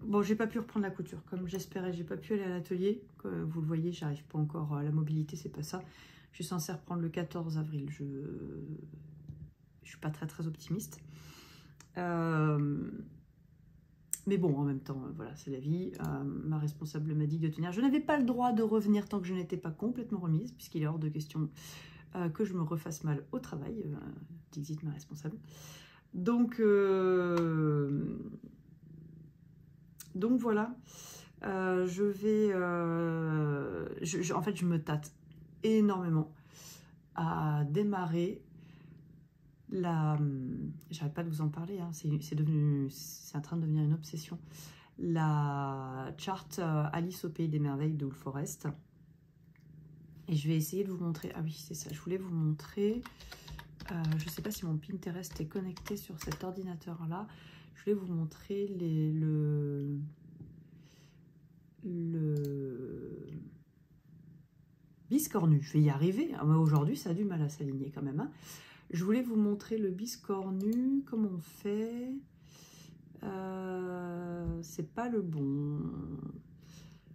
bon, j'ai pas pu reprendre la couture comme j'espérais. J'ai pas pu aller à l'atelier. Comme vous le voyez, j'arrive pas encore à la mobilité, c'est pas ça. Je suis censée reprendre le 14 avril. Je suis pas très optimiste. Mais bon, en même temps, voilà, c'est la vie. Ma responsable m'a dit de tenir. Je n'avais pas le droit de revenir tant que je n'étais pas complètement remise, puisqu'il est hors de question que je me refasse mal au travail, dixit ma responsable. Donc voilà, je vais... en fait, je me tâte énormément à démarrer la... J'arrête pas de vous en parler, hein, c'est en train de devenir une obsession. La charte Alice au Pays des Merveilles de Old Forest. Et je vais essayer de vous montrer... Ah oui, c'est ça, je voulais vous montrer... je ne sais pas si mon Pinterest est connecté sur cet ordinateur-là. Je voulais vous montrer le biscornu. Je vais y arriver. Ah, aujourd'hui, ça a du mal à s'aligner quand même. Hein. Je voulais vous montrer le biscornu. Comment on fait? C'est pas le bon.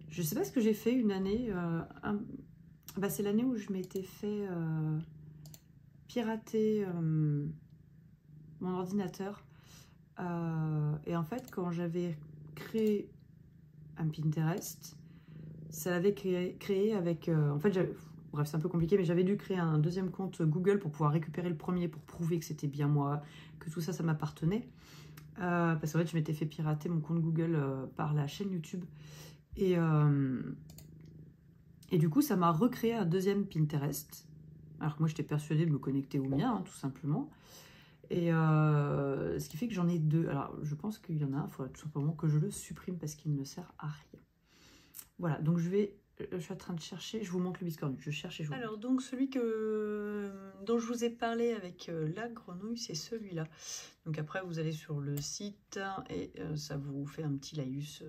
Je ne sais pas ce que j'ai fait une année. Bah, c'est l'année où je m'étais fait pirater mon ordinateur. Et en fait, quand j'avais créé un Pinterest, ça l'avait créé avec... en fait, bref, c'est un peu compliqué, mais j'avais dû créer un deuxième compte Google pour pouvoir récupérer le premier, pour prouver que c'était bien moi, que tout ça, ça m'appartenait. Parce qu'en fait, je m'étais fait pirater mon compte Google par la chaîne YouTube. Et du coup, ça m'a recréé un deuxième Pinterest. Alors que moi, j'étais persuadée de me connecter au mien, hein, tout simplement. Et ce qui fait que j'en ai deux. Alors, je pense qu'il y en a un, il faudrait tout simplement que je le supprime parce qu'il ne sert à rien. Voilà, donc je suis en train de chercher, je vous montre le biscornu, je cherche et je vous montre. Alors, donc celui dont je vous ai parlé avec la grenouille, c'est celui-là. Donc après, vous allez sur le site et ça vous fait un petit laïus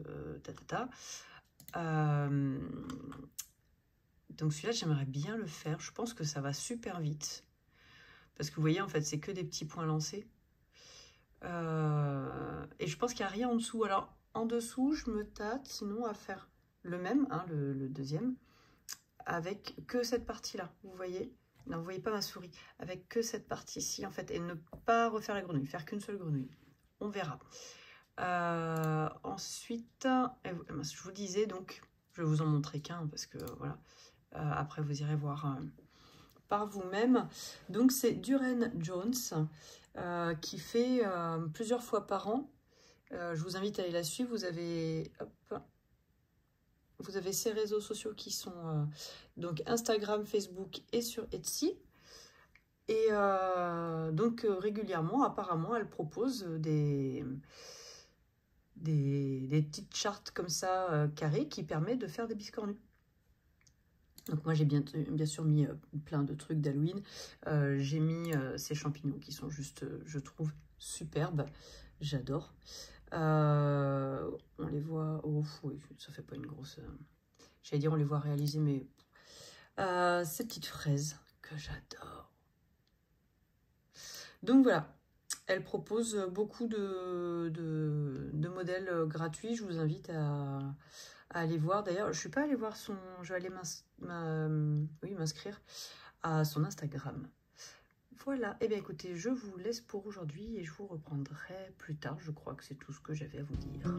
donc celui-là, j'aimerais bien le faire. Je pense que ça va super vite. Parce que vous voyez, en fait, c'est que des petits points lancés. Et je pense qu'il n'y a rien en dessous. Alors, en dessous, je me tâte sinon à faire le même, hein, le deuxième, avec que cette partie-là. Vous voyez? Non, vous voyez pas ma souris. Avec que cette partie-ci, en fait, et ne pas refaire la grenouille, faire qu'une seule grenouille. On verra. Ensuite, je vous disais, donc, je vais vous en montrer qu'un, parce que, voilà. Après, vous irez voir par vous-même. Donc, c'est Duren Jones, qui fait plusieurs fois par an. Je vous invite à aller la suivre. Vous avez... Hop, vous avez ces réseaux sociaux qui sont donc Instagram, Facebook et sur Etsy. Et donc régulièrement, apparemment, elle propose des petites chartes comme ça, carrées, qui permettent de faire des biscornus. Donc moi j'ai bien sûr mis plein de trucs d'Halloween. J'ai mis ces champignons qui sont juste, je trouve, superbes. J'adore. On les voit... Oh oui, ça fait pas une grosse... J'allais dire on les voit réaliser, mais... ces petites fraises que j'adore. Donc voilà. Elle propose beaucoup de modèles gratuits. Je vous invite à aller voir. D'ailleurs, je ne suis pas allée voir son... Je vais aller m'inscrire à son Instagram. Voilà. Eh bien, écoutez, je vous laisse pour aujourd'hui et je vous reprendrai plus tard. Je crois que c'est tout ce que j'avais à vous dire.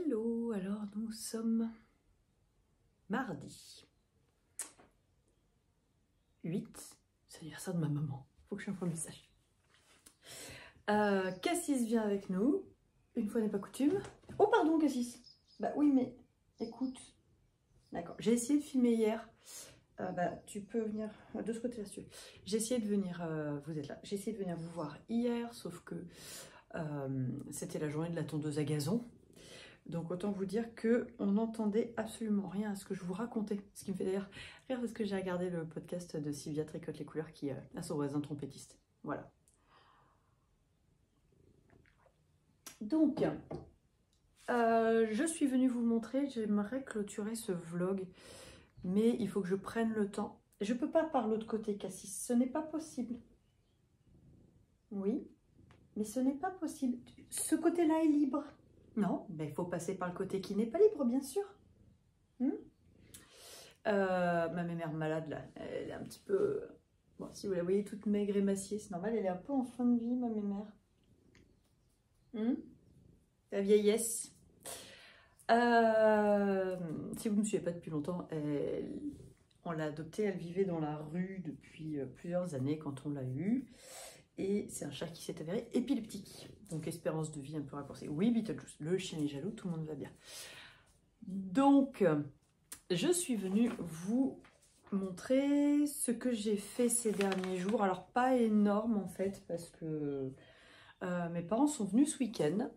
Hello, alors nous sommes mardi 8, c'est l'anniversaire de ma maman, faut que je fasse un message. Cassis vient avec nous, une fois n'est pas coutume. Oh pardon Cassis, bah oui mais écoute, d'accord, j'ai essayé de filmer hier, tu peux venir de ce côté là-dessus. J'ai essayé de venir, vous êtes là, j'ai essayé de venir vous voir hier, sauf que c'était la journée de la tondeuse à gazon. Donc autant vous dire qu'on n'entendait absolument rien à ce que je vous racontais. Ce qui me fait d'ailleurs rire parce que j'ai regardé le podcast de Sylvia Tricotte les couleurs qui a son voisin trompettiste. Voilà. Donc, je suis venue vous montrer, j'aimerais clôturer ce vlog, mais il faut que je prenne le temps. Je ne peux pas par l'autre côté, Cassis, ce n'est pas possible. Oui, mais ce n'est pas possible. Ce côté-là est libre. Non, il faut passer par le côté qui n'est pas libre, bien sûr. Ma mère malade, là, elle est un petit peu... Bon, si vous la voyez toute maigre et émaciée, c'est normal, elle est un peu en fin de vie, ma mère. La vieillesse. Si vous ne me suivez pas depuis longtemps, on l'a adoptée, elle vivait dans la rue depuis plusieurs années quand on l'a eue. Et c'est un chat qui s'est avéré épileptique. Donc espérance de vie un peu raccourcie. Oui, Beetlejuice, le chien est jaloux, tout le monde va bien. Donc, je suis venue vous montrer ce que j'ai fait ces derniers jours. Alors, pas énorme en fait, parce que mes parents sont venus ce week-end.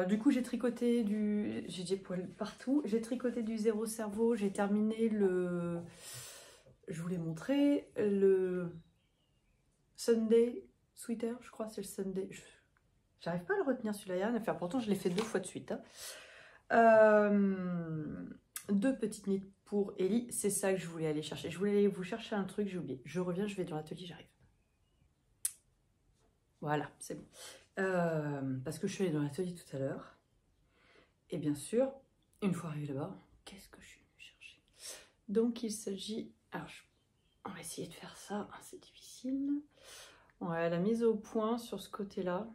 Du coup, j'ai tricoté du... J'ai des poils partout. J'ai tricoté du zéro cerveau. J'ai terminé le... Je vous l'ai montré, le... Sunday sweater, je crois, c'est le Sunday. J'arrive pas à le retenir celui-là, il n'y a rien à faire. Pourtant, je l'ai fait 2 fois de suite. 2 petites nids pour Ellie. C'est ça que je voulais aller chercher. Je voulais aller vous chercher un truc, j'ai oublié. Je reviens, je vais dans l'atelier, j'arrive. Voilà, c'est bon. Parce que je suis allée dans l'atelier tout à l'heure. Et bien sûr, une fois arrivée là-bas, qu'est-ce que je suis venue chercher? Donc, il s'agit... Alors, on va essayer de faire ça. C'est difficile. Ouais, la mise au point sur ce côté-là.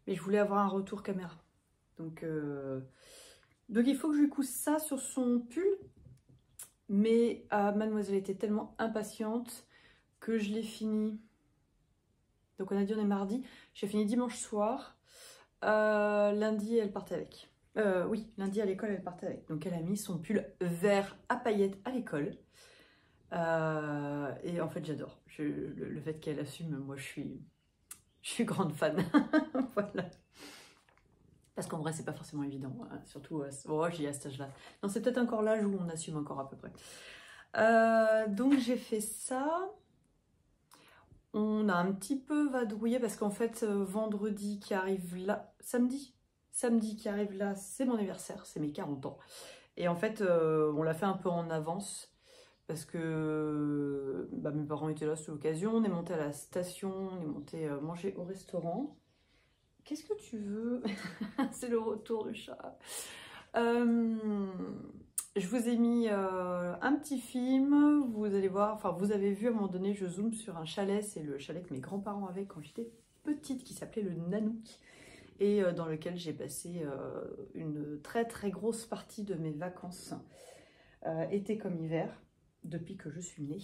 Mais je voulais avoir un retour caméra. Donc il faut que je lui cousse ça sur son pull. Mais mademoiselle était tellement impatiente que je l'ai fini. Donc on a dit on est mardi. J'ai fini dimanche soir. Lundi, elle partait avec. Oui, lundi à l'école, elle partait avec. Donc elle a mis son pull vert à paillettes à l'école. Et en fait j'adore le fait qu'elle assume. Moi je suis grande fan. Voilà, parce qu'en vrai c'est pas forcément évident, hein. Surtout j'y ai à cet âge là, non c'est peut-être encore l'âge où on assume encore à peu près. Donc j'ai fait ça. On a un petit peu vadrouillé parce qu'en fait vendredi qui arrive là, samedi qui arrive là, c'est mon anniversaire, c'est mes 40 ans, et en fait on l'a fait un peu en avance. Parce que mes parents étaient là, c'était l'occasion. On est monté à la station, on est monté manger au restaurant. Qu'est-ce que tu veux? C'est le retour du chat. Je vous ai mis un petit film. Vous allez voir, enfin vous avez vu à un moment donné, je zoome sur un chalet. C'est le chalet que mes grands-parents avaient quand j'étais petite, qui s'appelait le Nanook. Et dans lequel j'ai passé une très très grosse partie de mes vacances, été comme hiver, depuis que je suis née,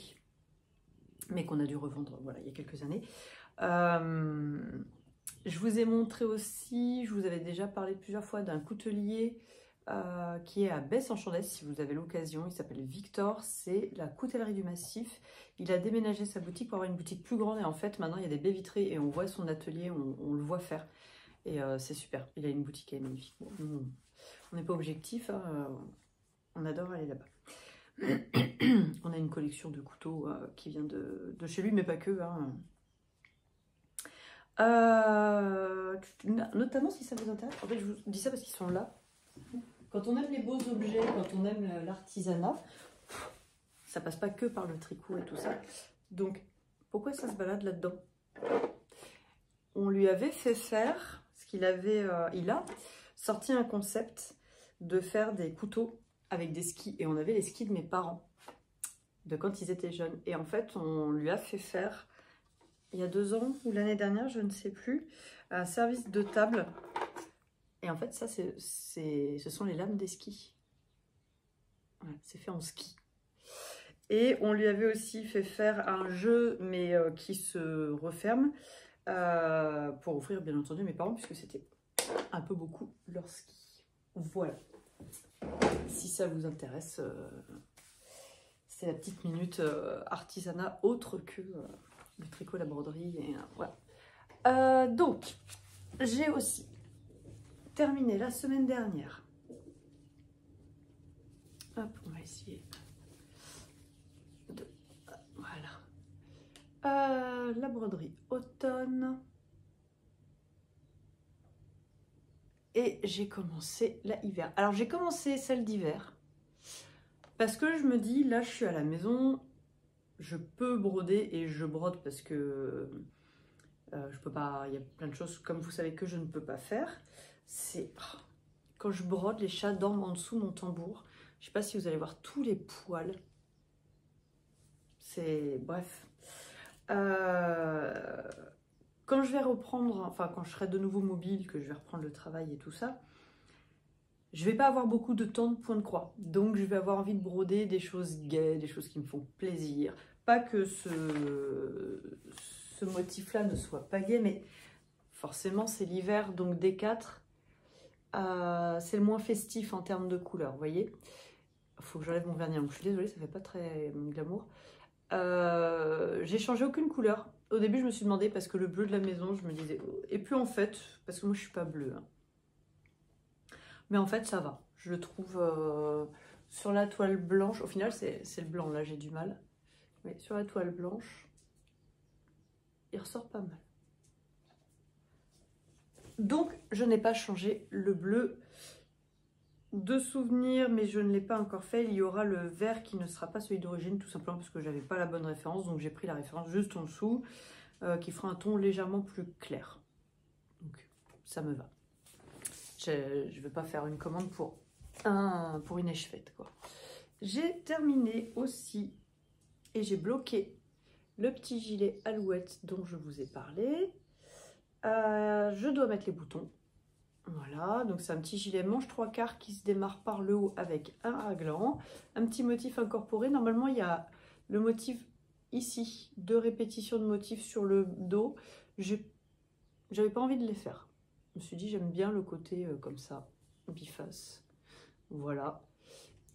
mais qu'on a dû revendre voilà, il y a quelques années. Je vous ai montré aussi, je vous avais déjà parlé plusieurs fois d'un coutelier qui est à Besse-en-Chandès, si vous avez l'occasion. Il s'appelle Victor, c'est la coutellerie du Massif. Il a déménagé sa boutique pour avoir une boutique plus grande, et en fait maintenant il y a des baies vitrées et on voit son atelier, on le voit faire, et c'est super. Il a une boutique qui est magnifique. Bon, on n'est pas objectif, hein, on adore aller là-bas. On a une collection de couteaux qui vient de chez lui, mais pas que. Notamment si ça vous intéresse. En fait, je vous dis ça parce qu'ils sont là. Quand on aime les beaux objets, quand on aime l'artisanat, ça passe pas que par le tricot et tout ça. Donc, pourquoi ça se balade là-dedans? On lui avait fait faire ce qu'il avait. Il a sorti un concept de faire des couteaux avec des skis, et on avait les skis de mes parents de quand ils étaient jeunes, et en fait on lui a fait faire il y a 2 ans ou l'année dernière, je ne sais plus, un service de table, Et en fait, ça, ce sont les lames des skis. Voilà, c'est fait en ski. Et on lui avait aussi fait faire un jeu, mais qui se referme, pour offrir bien entendu mes parents, puisque c'était un peu beaucoup leur ski. Voilà. Si ça vous intéresse, c'est la petite minute artisanat autre que le tricot, la broderie. Et, voilà. Donc, j'ai aussi terminé la semaine dernière. Hop, on va essayer de... Voilà. La broderie automne. Et j'ai commencé la hiver. Alors, j'ai commencé celle d'hiver. Parce que je me dis, là, je suis à la maison. Je peux broder et je brode parce que je peux pas... Il y a plein de choses, comme vous savez, que je ne peux pas faire. C'est... Quand je brode, les chats dorment en dessous de mon tambour. Je sais pas si vous allez voir tous les poils. C'est... Bref. Quand je vais reprendre, enfin quand je serai de nouveau mobile, que je vais reprendre le travail et tout ça, je vais pas avoir beaucoup de temps de point de croix. Donc je vais avoir envie de broder des choses gaies, des choses qui me font plaisir. Pas que ce motif-là ne soit pas gai, mais forcément c'est l'hiver, donc D4, c'est le moins festif en termes de couleurs, vous voyez. Il faut que j'enlève mon vernis, donc je suis désolée, ça fait pas très glamour. J'ai changé aucune couleur. Au début, je me suis demandé parce que le bleu de la maison, je me disais... Et puis en fait, parce que moi, je suis pas bleue. Hein. Mais en fait, ça va. Je le trouve sur la toile blanche. Au final, c'est le blanc, là, j'ai du mal. Mais sur la toile blanche, il ressort pas mal. Donc, je n'ai pas changé le bleu de souvenir, mais je ne l'ai pas encore fait. Il y aura le vert qui ne sera pas celui d'origine, tout simplement parce que j'avais pas la bonne référence. Donc, j'ai pris la référence juste en dessous. Qui fera un ton légèrement plus clair. Donc, ça me va. Je ne vais pas faire une commande pour une échevette, quoi. J'ai terminé aussi et j'ai bloqué le petit gilet Alouette dont je vous ai parlé. Je dois mettre les boutons. Voilà, donc c'est un petit gilet manche 3/4 qui se démarre par le haut avec un raglan. Un petit motif incorporé. Normalement, il y a le motif... Ici, 2 répétitions de motifs sur le dos. J'avais pas envie de les faire. Je me suis dit, j'aime bien le côté comme ça, biface. Voilà.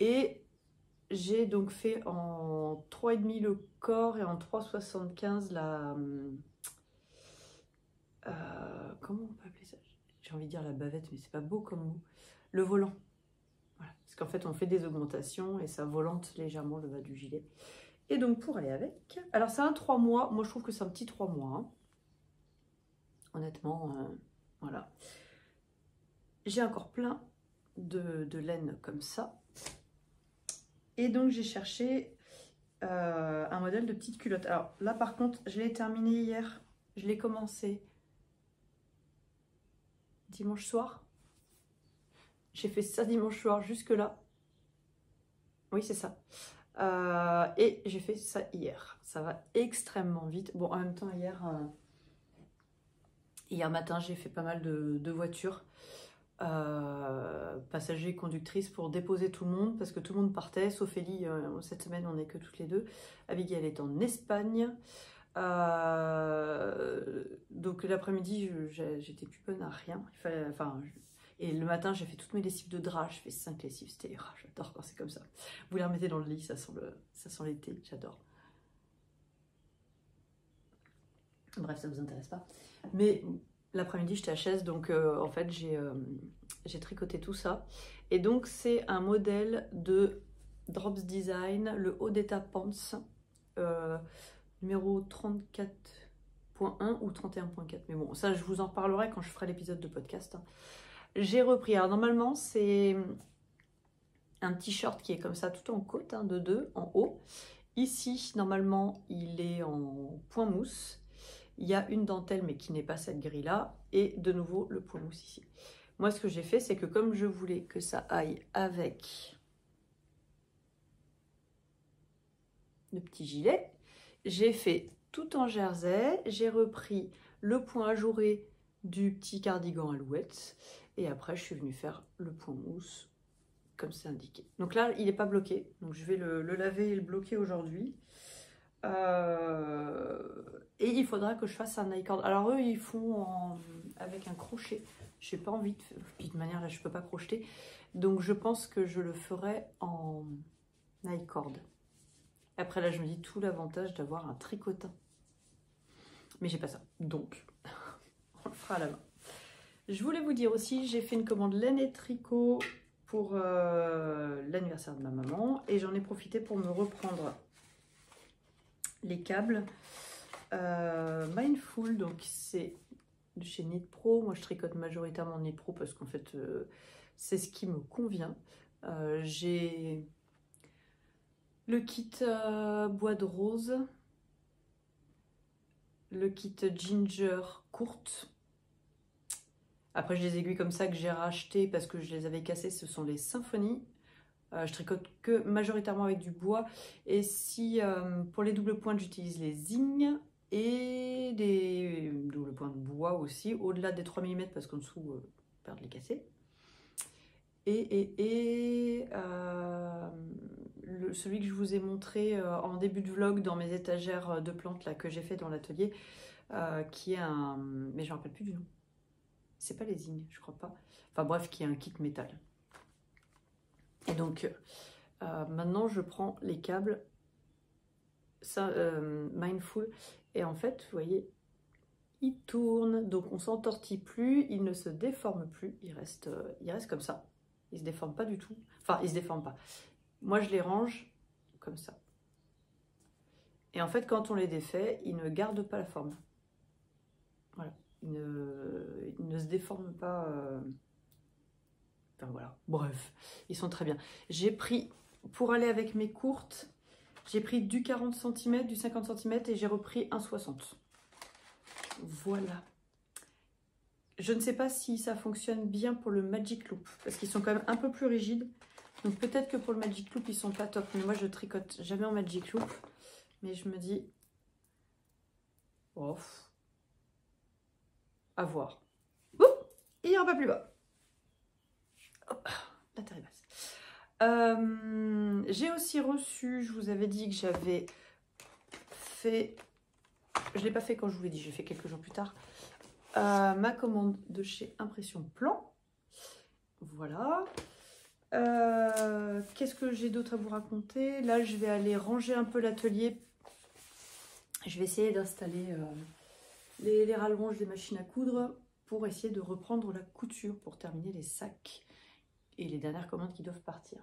Et j'ai donc fait en 3,5 le corps et en 3,75 la... comment on peut appeler ça? J'ai envie de dire la bavette, mais c'est pas beau comme mot. Le volant. Voilà. Parce qu'en fait, on fait des augmentations et ça volante légèrement le bas du gilet. Et donc, pour aller avec... Alors, c'est un 3 mois. Moi, je trouve que c'est un petit 3 mois. Hein. Honnêtement, voilà. J'ai encore plein de laine comme ça. Et donc, j'ai cherché un modèle de petite culotte. Alors, là, par contre, je l'ai terminé hier. Je l'ai commencé dimanche soir. J'ai fait ça dimanche soir jusque-là. Oui, c'est ça. Et j'ai fait ça hier. Ça va extrêmement vite. Bon, en même temps, hier matin, j'ai fait pas mal de voitures. Passagers et conductrices pour déposer tout le monde, parce que tout le monde partait, sauf Ellie. Cette semaine, on n'est que toutes les deux. Abigail est en Espagne. Donc l'après-midi, j'étais plus bonne à rien. Il fallait, et le matin, j'ai fait toutes mes lessives de drap. Je fais 5 lessives. C'était j'adore quand c'est comme ça. Vous les remettez dans le lit, ça sent l'été. J'adore. Bref, ça ne vous intéresse pas. Mais l'après-midi, j'étais à chaise, donc en fait, j'ai tricoté tout ça. Et donc, c'est un modèle de Drops Design, le Odetta Pants, numéro 34.1 ou 31.4. Mais bon, ça, je vous en reparlerai quand je ferai l'épisode de podcast. Hein. J'ai repris. Alors, normalement, c'est un t-shirt qui est comme ça, tout en côte, hein, de 2, en haut. Ici, normalement, il est en point mousse. Il y a une dentelle, mais qui n'est pas cette grille-là. Et de nouveau, le point mousse ici. Moi, ce que j'ai fait, c'est que comme je voulais que ça aille avec le petit gilet, j'ai fait tout en jersey. J'ai repris le point ajouré du petit cardigan Alouette. Et après, je suis venue faire le point mousse, comme c'est indiqué. Donc là, il n'est pas bloqué. Donc je vais le laver et le bloquer aujourd'hui. Et il faudra que je fasse un I-cord. Alors eux, ils font avec un crochet. Je n'ai pas envie de... Puis de manière, là, je ne peux pas crocheter. Donc je pense que je le ferai en I-cord. Après, là, je me dis tout l'avantage d'avoir un tricotin. Mais j'ai pas ça. Donc, on le fera à la main. Je voulais vous dire aussi, j'ai fait une commande laine et tricot pour l'anniversaire de ma maman. Et j'en ai profité pour me reprendre les câbles Mindful. Donc, c'est de chez Knit Pro. Moi, je tricote majoritairement Knit Pro parce qu'en fait, c'est ce qui me convient. J'ai le kit bois de rose, le kit ginger courte. Après, j'ai des aiguilles comme ça que j'ai racheté parce que je les avais cassées. Ce sont les symphonies. Je tricote que majoritairement avec du bois. Et si pour les doubles pointes, j'utilise les zignes et des doubles points de bois aussi, au-delà des 3 mm parce qu'en dessous, peur de les casser. Celui que je vous ai montré en début de vlog dans mes étagères de plantes là, que j'ai fait dans l'atelier, qui est un... mais je ne me rappelle plus du nom. C'est pas les zignes, je crois pas. Enfin bref, qui est un kit métal. Et donc, maintenant, je prends les câbles Mindful. Et en fait, vous voyez, ils tournent. Donc, on ne s'entortille plus, ils ne se déforment plus. Ils restent comme ça. Ils ne se déforment pas du tout. Enfin, ils ne se déforment pas. Moi, je les range comme ça. Et en fait, quand on les défait, ils ne gardent pas la forme. Voilà. Ils ne se déforment pas. Enfin, voilà. Bref, ils sont très bien. J'ai pris, pour aller avec mes courtes, j'ai pris du 40 cm, du 50 cm et j'ai repris un 60. Voilà. Je ne sais pas si ça fonctionne bien pour le Magic Loop, parce qu'ils sont quand même un peu plus rigides. Donc peut-être que pour le Magic Loop, ils sont pas top. Mais moi, je tricote jamais en Magic Loop. Mais je me dis... Oh, à voir. Ouh, il ira pas plus bas. Hop, la terre est basse. J'ai aussi reçu, je vous avais dit que j'avais fait... Je ne l'ai pas fait quand je vous l'ai dit, j'ai fait quelques jours plus tard. Ma commande de chez Impression Plan. Voilà. Qu'est-ce que j'ai d'autre à vous raconter? Là, je vais aller ranger un peu l'atelier. Je vais essayer d'installer les rallonges des machines à coudre pour essayer de reprendre la couture pour terminer les sacs et les dernières commandes qui doivent partir.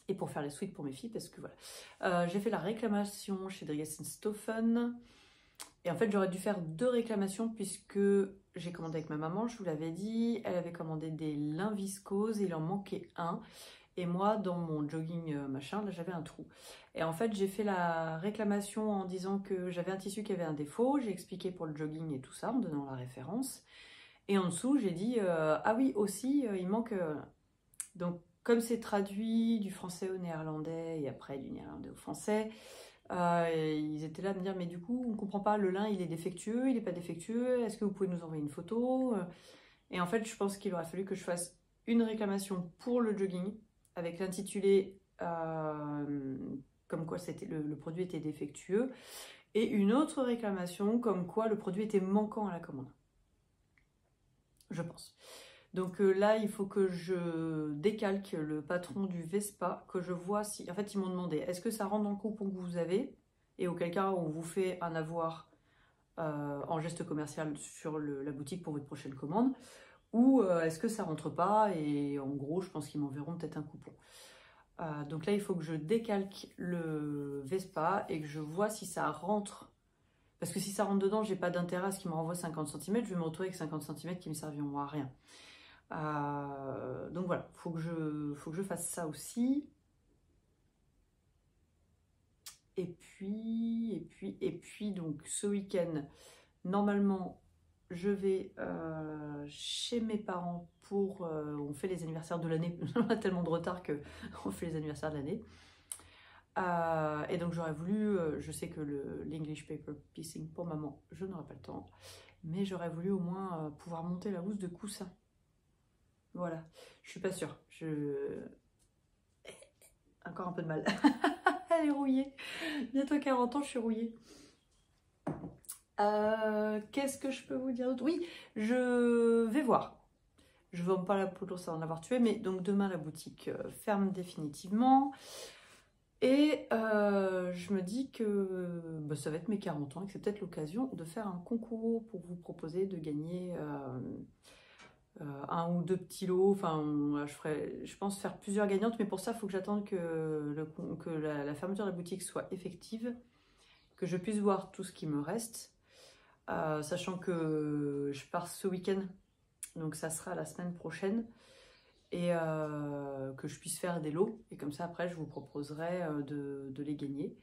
Et pour faire les suites pour mes filles, parce que voilà. J'ai fait la réclamation chez Dresden-Stoffen. Et en fait, j'aurais dû faire 2 réclamations puisque j'ai commandé avec ma maman, je vous l'avais dit. Elle avait commandé des lins viscoses et il en manquait un. Et moi, dans mon jogging machin, là, j'avais un trou. Et en fait, j'ai fait la réclamation en disant que j'avais un tissu qui avait un défaut. J'ai expliqué pour le jogging et tout ça, en donnant la référence. Et en dessous, j'ai dit, ah oui, aussi, il manque... Donc, comme c'est traduit du français au néerlandais et après du néerlandais au français... ils étaient là à me dire mais du coup on comprend pas, le lin il est défectueux, il est pas défectueux, est-ce que vous pouvez nous envoyer une photo? Et en fait je pense qu'il aurait fallu que je fasse une réclamation pour le jogging avec l'intitulé comme quoi le produit était défectueux et une autre réclamation comme quoi le produit était manquant à la commande, je pense. Donc là, il faut que je décalque le patron du Vespa, que je vois si... En fait, ils m'ont demandé, est-ce que ça rentre dans le coupon que vous avez? Et auquel cas, on vous fait un avoir en geste commercial sur la boutique pour votre prochaine commande. Ou est-ce que ça rentre pas? Et en gros, je pense qu'ils m'enverront peut-être un coupon. Donc là, il faut que je décalque le Vespa et que je vois si ça rentre. Parce que si ça rentre dedans, j'ai pas d'intérêt à ce qu'il me renvoie 50 cm. Je vais me retrouver avec 50 cm qui me serviront à rien. Donc voilà, faut que je fasse ça aussi. Et puis donc ce week-end, normalement, je vais chez mes parents pour... on fait les anniversaires de l'année. On a tellement de retard qu'on fait les anniversaires de l'année. Et donc j'aurais voulu... je sais que l'English Paper Piecing pour maman, je n'aurai pas le temps. Mais j'aurais voulu au moins pouvoir monter la housse de coussin. Voilà, je suis pas sûre. Encore un peu de mal. Elle est rouillée. Bientôt 40 ans, je suis rouillée. Qu'est-ce que je peux vous dire d'autre? Oui, je vais voir. Je ne vends pas la poudre sans en avoir tué, mais donc demain la boutique ferme définitivement. Et je me dis que bah, ça va être mes 40 ans et que c'est peut-être l'occasion de faire un concours pour vous proposer de gagner un ou deux petits lots. Enfin, je pense faire plusieurs gagnantes, mais pour ça, il faut que j'attende que la fermeture de la boutique soit effective, que je puisse voir tout ce qui me reste, sachant que je pars ce week-end. Donc ça sera la semaine prochaine et que je puisse faire des lots. Et comme ça, après, je vous proposerai de les gagner.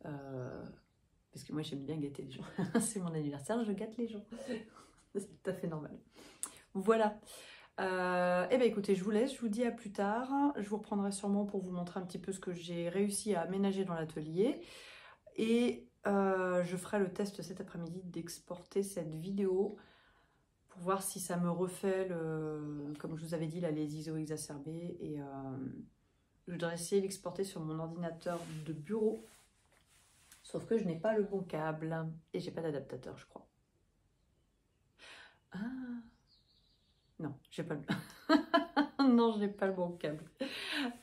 Parce que moi, j'aime bien gâter les gens. C'est mon anniversaire, je gâte les gens. C'est tout à fait normal. Voilà. Eh bien, écoutez, je vous laisse. Je vous dis à plus tard. Je vous reprendrai sûrement pour vous montrer un petit peu ce que j'ai réussi à aménager dans l'atelier. Et je ferai le test cet après-midi d'exporter cette vidéo pour voir si ça me refait, comme je vous avais dit, là, les ISO exacerbés. Et je voudrais essayer d'exporter sur mon ordinateur de bureau. Sauf que je n'ai pas le bon câble. Et j'ai pas d'adaptateur, je crois. Ah non, j'ai pas le... non, je n'ai pas le bon câble.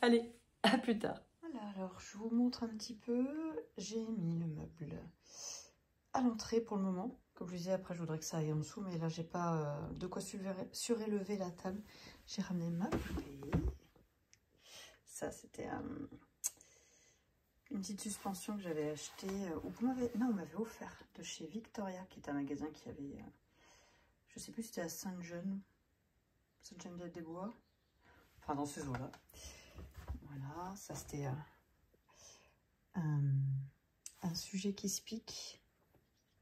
Allez, à plus tard. Voilà, alors je vous montre un petit peu. J'ai mis le meuble à l'entrée pour le moment. Comme je vous disais, après je voudrais que ça aille en dessous, mais là j'ai pas de quoi surélever la table. J'ai ramené ma poupée. Ça c'était une petite suspension que j'avais achetée, ou qu'on m'avait, non, on m'avait offert de chez Victoria, qui est un magasin qui avait, je sais plus si c'était à Sainte-Geneviève des Bois, enfin dans ces eaux-là. Voilà, ça c'était un sujet qui se pique.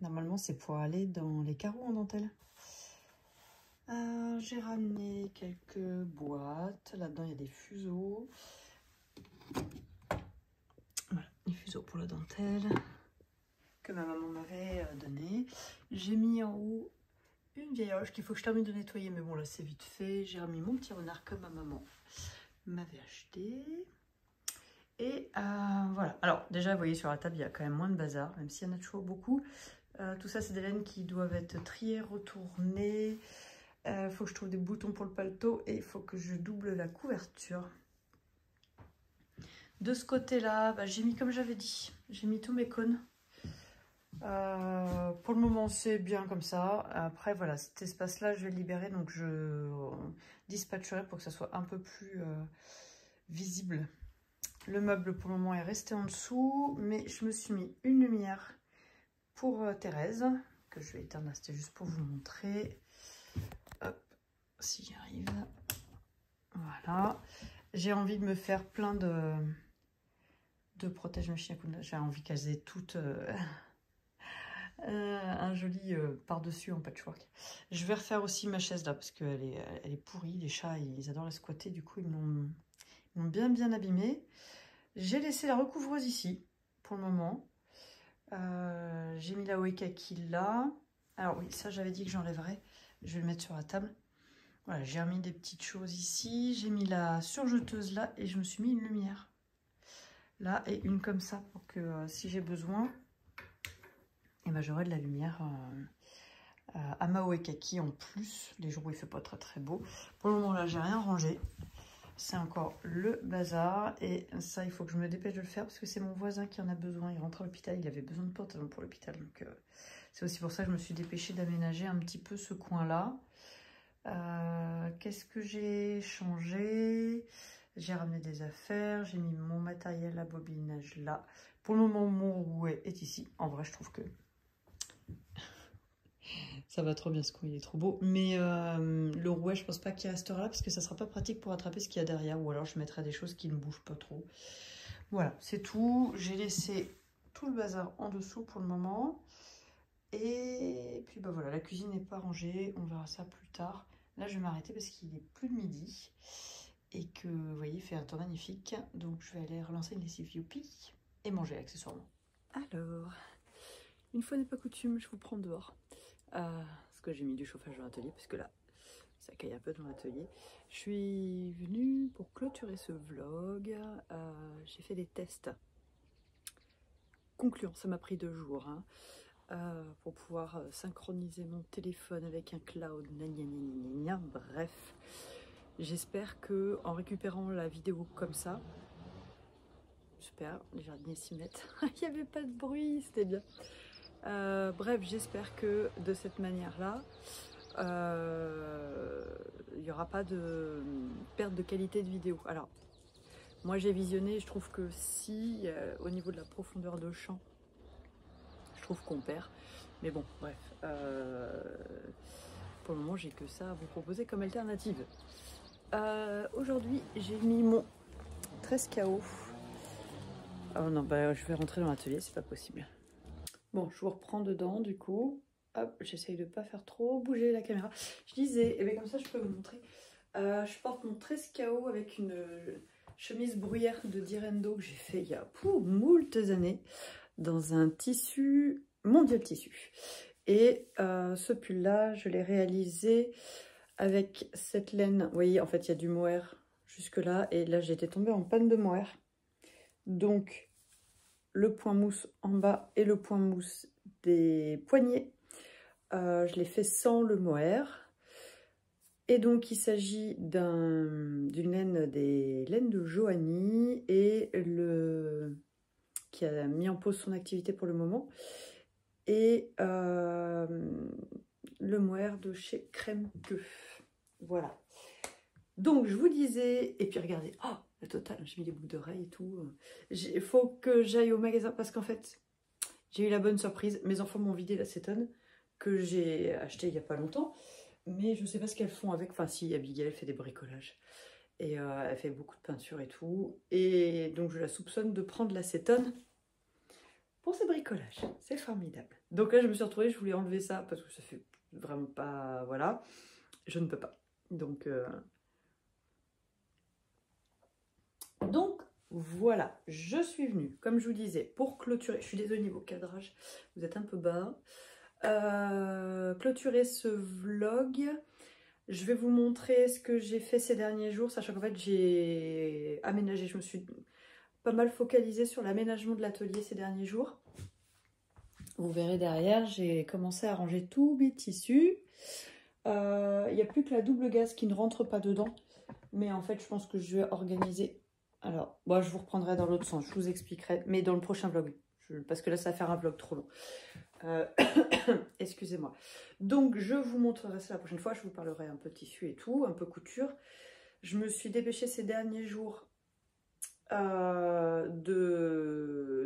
Normalement, c'est pour aller dans les carreaux en dentelle. J'ai ramené quelques boîtes. Là-dedans, il y a des fuseaux. Voilà, les fuseaux pour la dentelle que ma maman m'avait donné. J'ai mis en haut une vieille horloge qu'il faut que je termine de nettoyer. Mais bon, là, c'est vite fait. J'ai remis mon petit renard que ma maman m'avait acheté. Et voilà. Alors, déjà, vous voyez, sur la table, il y a quand même moins de bazar, même s'il y en a toujours beaucoup. Tout ça, c'est des laines qui doivent être triées, retournées. Il faut que je trouve des boutons pour le paletot et il faut que je double la couverture. De ce côté-là, bah, j'ai mis, comme j'avais dit, j'ai mis tous mes cônes. Pour le moment, c'est bien comme ça. Après, voilà, cet espace-là, je vais le libérer, donc je dispatcherai pour que ça soit un peu plus visible. Le meuble, pour le moment, est resté en dessous, mais je me suis mis une lumière pour Thérèse, que je vais éteindre, c'était juste pour vous montrer. Hop, si j'y arrive. Voilà. J'ai envie de me faire plein de protège-machines à coudre. J'ai envie qu'elles aient toutes un joli par-dessus en patchwork. Je vais refaire aussi ma chaise là, parce qu'elle est pourrie. Les chats, ils adorent la squatter. Du coup, ils m'ont bien abîmée. J'ai laissé la recouvreuse ici, pour le moment. J'ai mis la Oekaki là. Alors oui, ça j'avais dit que j'enlèverais. Je vais le mettre sur la table. Voilà, j'ai remis des petites choses ici. J'ai mis la surjeteuse là et je me suis mis une lumière là et une comme ça pour que si j'ai besoin, et ben, j'aurai de la lumière à ma Oekaki en plus. Les jours où il fait pas très beau. Pour le moment là, j'ai rien rangé. C'est encore le bazar et ça il faut que je me dépêche de le faire parce que c'est mon voisin qui en a besoin. Il rentre à l'hôpital, il avait besoin de pantalons pour l'hôpital, donc c'est aussi pour ça que je me suis dépêchée d'aménager un petit peu ce coin là. Qu'est-ce que j'ai changé? J'ai ramené des affaires, j'ai mis mon matériel à bobinage là. Pour le moment mon rouet est ici. En vrai je trouve que ça va trop bien ce coup, il est trop beau. Mais le rouet, je pense pas qu'il restera là parce que ça sera pas pratique pour attraper ce qu'il y a derrière. Ou alors je mettrai des choses qui ne bougent pas trop. Voilà, c'est tout. J'ai laissé tout le bazar en dessous pour le moment. Et puis bah voilà, la cuisine n'est pas rangée. On verra ça plus tard. Là, je vais m'arrêter parce qu'il est plus de midi. Et que, vous voyez, il fait un temps magnifique. Donc je vais aller relancer une lessive Youpi et manger accessoirement. Alors, une fois n'est pas coutume, je vous prends dehors. Parce que j'ai mis du chauffage dans l'atelier, parce que là, ça caille un peu dans l'atelier. Je suis venue pour clôturer ce vlog. J'ai fait des tests concluants, ça m'a pris 2 jours, hein, pour pouvoir synchroniser mon téléphone avec un cloud, bref. J'espère que en récupérant la vidéo comme ça, super, les jardiniers s'y mettent. Il n'y avait pas de bruit, c'était bien. Bref, j'espère que de cette manière-là, il n'y aura pas de perte de qualité de vidéo. Alors, moi j'ai visionné, je trouve que si, au niveau de la profondeur de champ, je trouve qu'on perd. Mais bon, bref, pour le moment j'ai que ça à vous proposer comme alternative. Aujourd'hui, j'ai mis mon 13 KO. Oh non, bah je vais rentrer dans l'atelier, c'est pas possible. Bon, je vous reprends dedans du coup. Hop, j'essaye de pas faire trop bouger la caméra. Je disais, et bien comme ça je peux vous montrer. Je porte mon 13 KO avec une chemise bruyère de Direndo que j'ai fait il y a moultes années dans un tissu, Mondial Tissu. Et ce pull là, je l'ai réalisé avec cette laine. Vous voyez, en fait il y a du mohair jusque là. Et là j'étais tombée en panne de mohair. Donc le point mousse en bas et le point mousse des poignets, je l'ai fait sans le mohair. Et donc il s'agit d'une laine, des laines de Johanny, et qui a mis en pause son activité pour le moment, et le mohair de chez Crème Que. Voilà. Donc je vous disais, et puis regardez, oh la totale, j'ai mis les boucles d'oreilles et tout. Il faut que j'aille au magasin parce qu'en fait, j'ai eu la bonne surprise. Mes enfants m'ont vidé l'acétone que j'ai acheté il n'y a pas longtemps. Mais je ne sais pas ce qu'elles font avec. Enfin si, Abigail fait des bricolages. Et elle fait beaucoup de peinture et tout. Et donc je la soupçonne de prendre l'acétone pour ses bricolages. C'est formidable. Donc là je me suis retrouvée, je voulais enlever ça parce que ça fait vraiment pas... Voilà. Je ne peux pas. Donc voilà, je suis venue, comme je vous disais, pour clôturer. Je suis désolée niveau cadrage, vous êtes un peu bas. Clôturer ce vlog. Je vais vous montrer ce que j'ai fait ces derniers jours, sachant qu'en fait j'ai aménagé. Je me suis pas mal focalisée sur l'aménagement de l'atelier ces derniers jours. Vous verrez derrière, j'ai commencé à ranger tous mes tissus. Il n'y a plus que la double gaze qui ne rentre pas dedans. Mais en fait, je pense que je vais organiser. Alors, bon, je vous reprendrai dans l'autre sens, je vous expliquerai, mais dans le prochain vlog. Parce que là, ça va faire un vlog trop long. Excusez-moi. Donc, je vous montrerai ça la prochaine fois. Je vous parlerai un peu tissu et tout, un peu couture. Je me suis dépêchée ces derniers jours de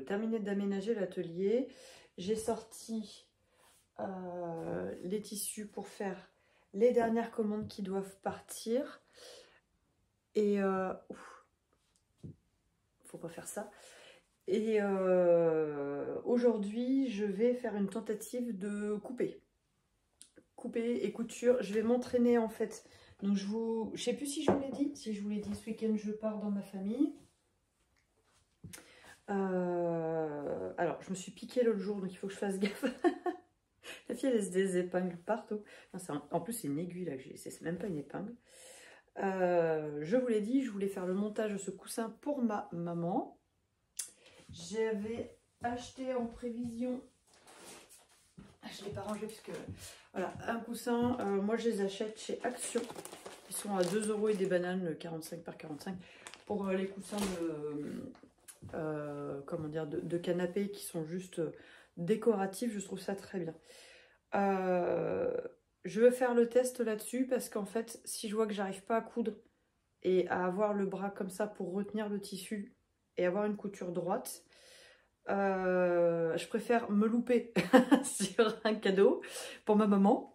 terminer d'aménager l'atelier. J'ai sorti les tissus pour faire les dernières commandes qui doivent partir. Et faut pas faire ça. Et aujourd'hui, je vais faire une tentative de couper et couture. Je vais m'entraîner en fait. Donc je sais plus si je vous l'ai dit. Si je vous l'ai dit, ce week-end, je pars dans ma famille. Alors, je me suis piquée l'autre jour, donc il faut que je fasse gaffe. La fille, elle laisse des épingles partout. Non, en plus, c'est une aiguille là que j'ai. C'est même pas une épingle. Je vous l'ai dit, je voulais faire le montage de ce coussin pour ma maman. J'avais acheté en prévision, je ne l'ai pas rangé parce que voilà, un coussin, moi je les achète chez Action, ils sont à 2 € et des bananes 45 par 45 pour les coussins comment dire, de canapé qui sont juste décoratifs. Je trouve ça très bien. Je veux faire le test là-dessus parce qu'en fait, si je vois que j'arrive pas à coudre et à avoir le bras comme ça pour retenir le tissu et avoir une couture droite, je préfère me louper sur un cadeau pour ma maman,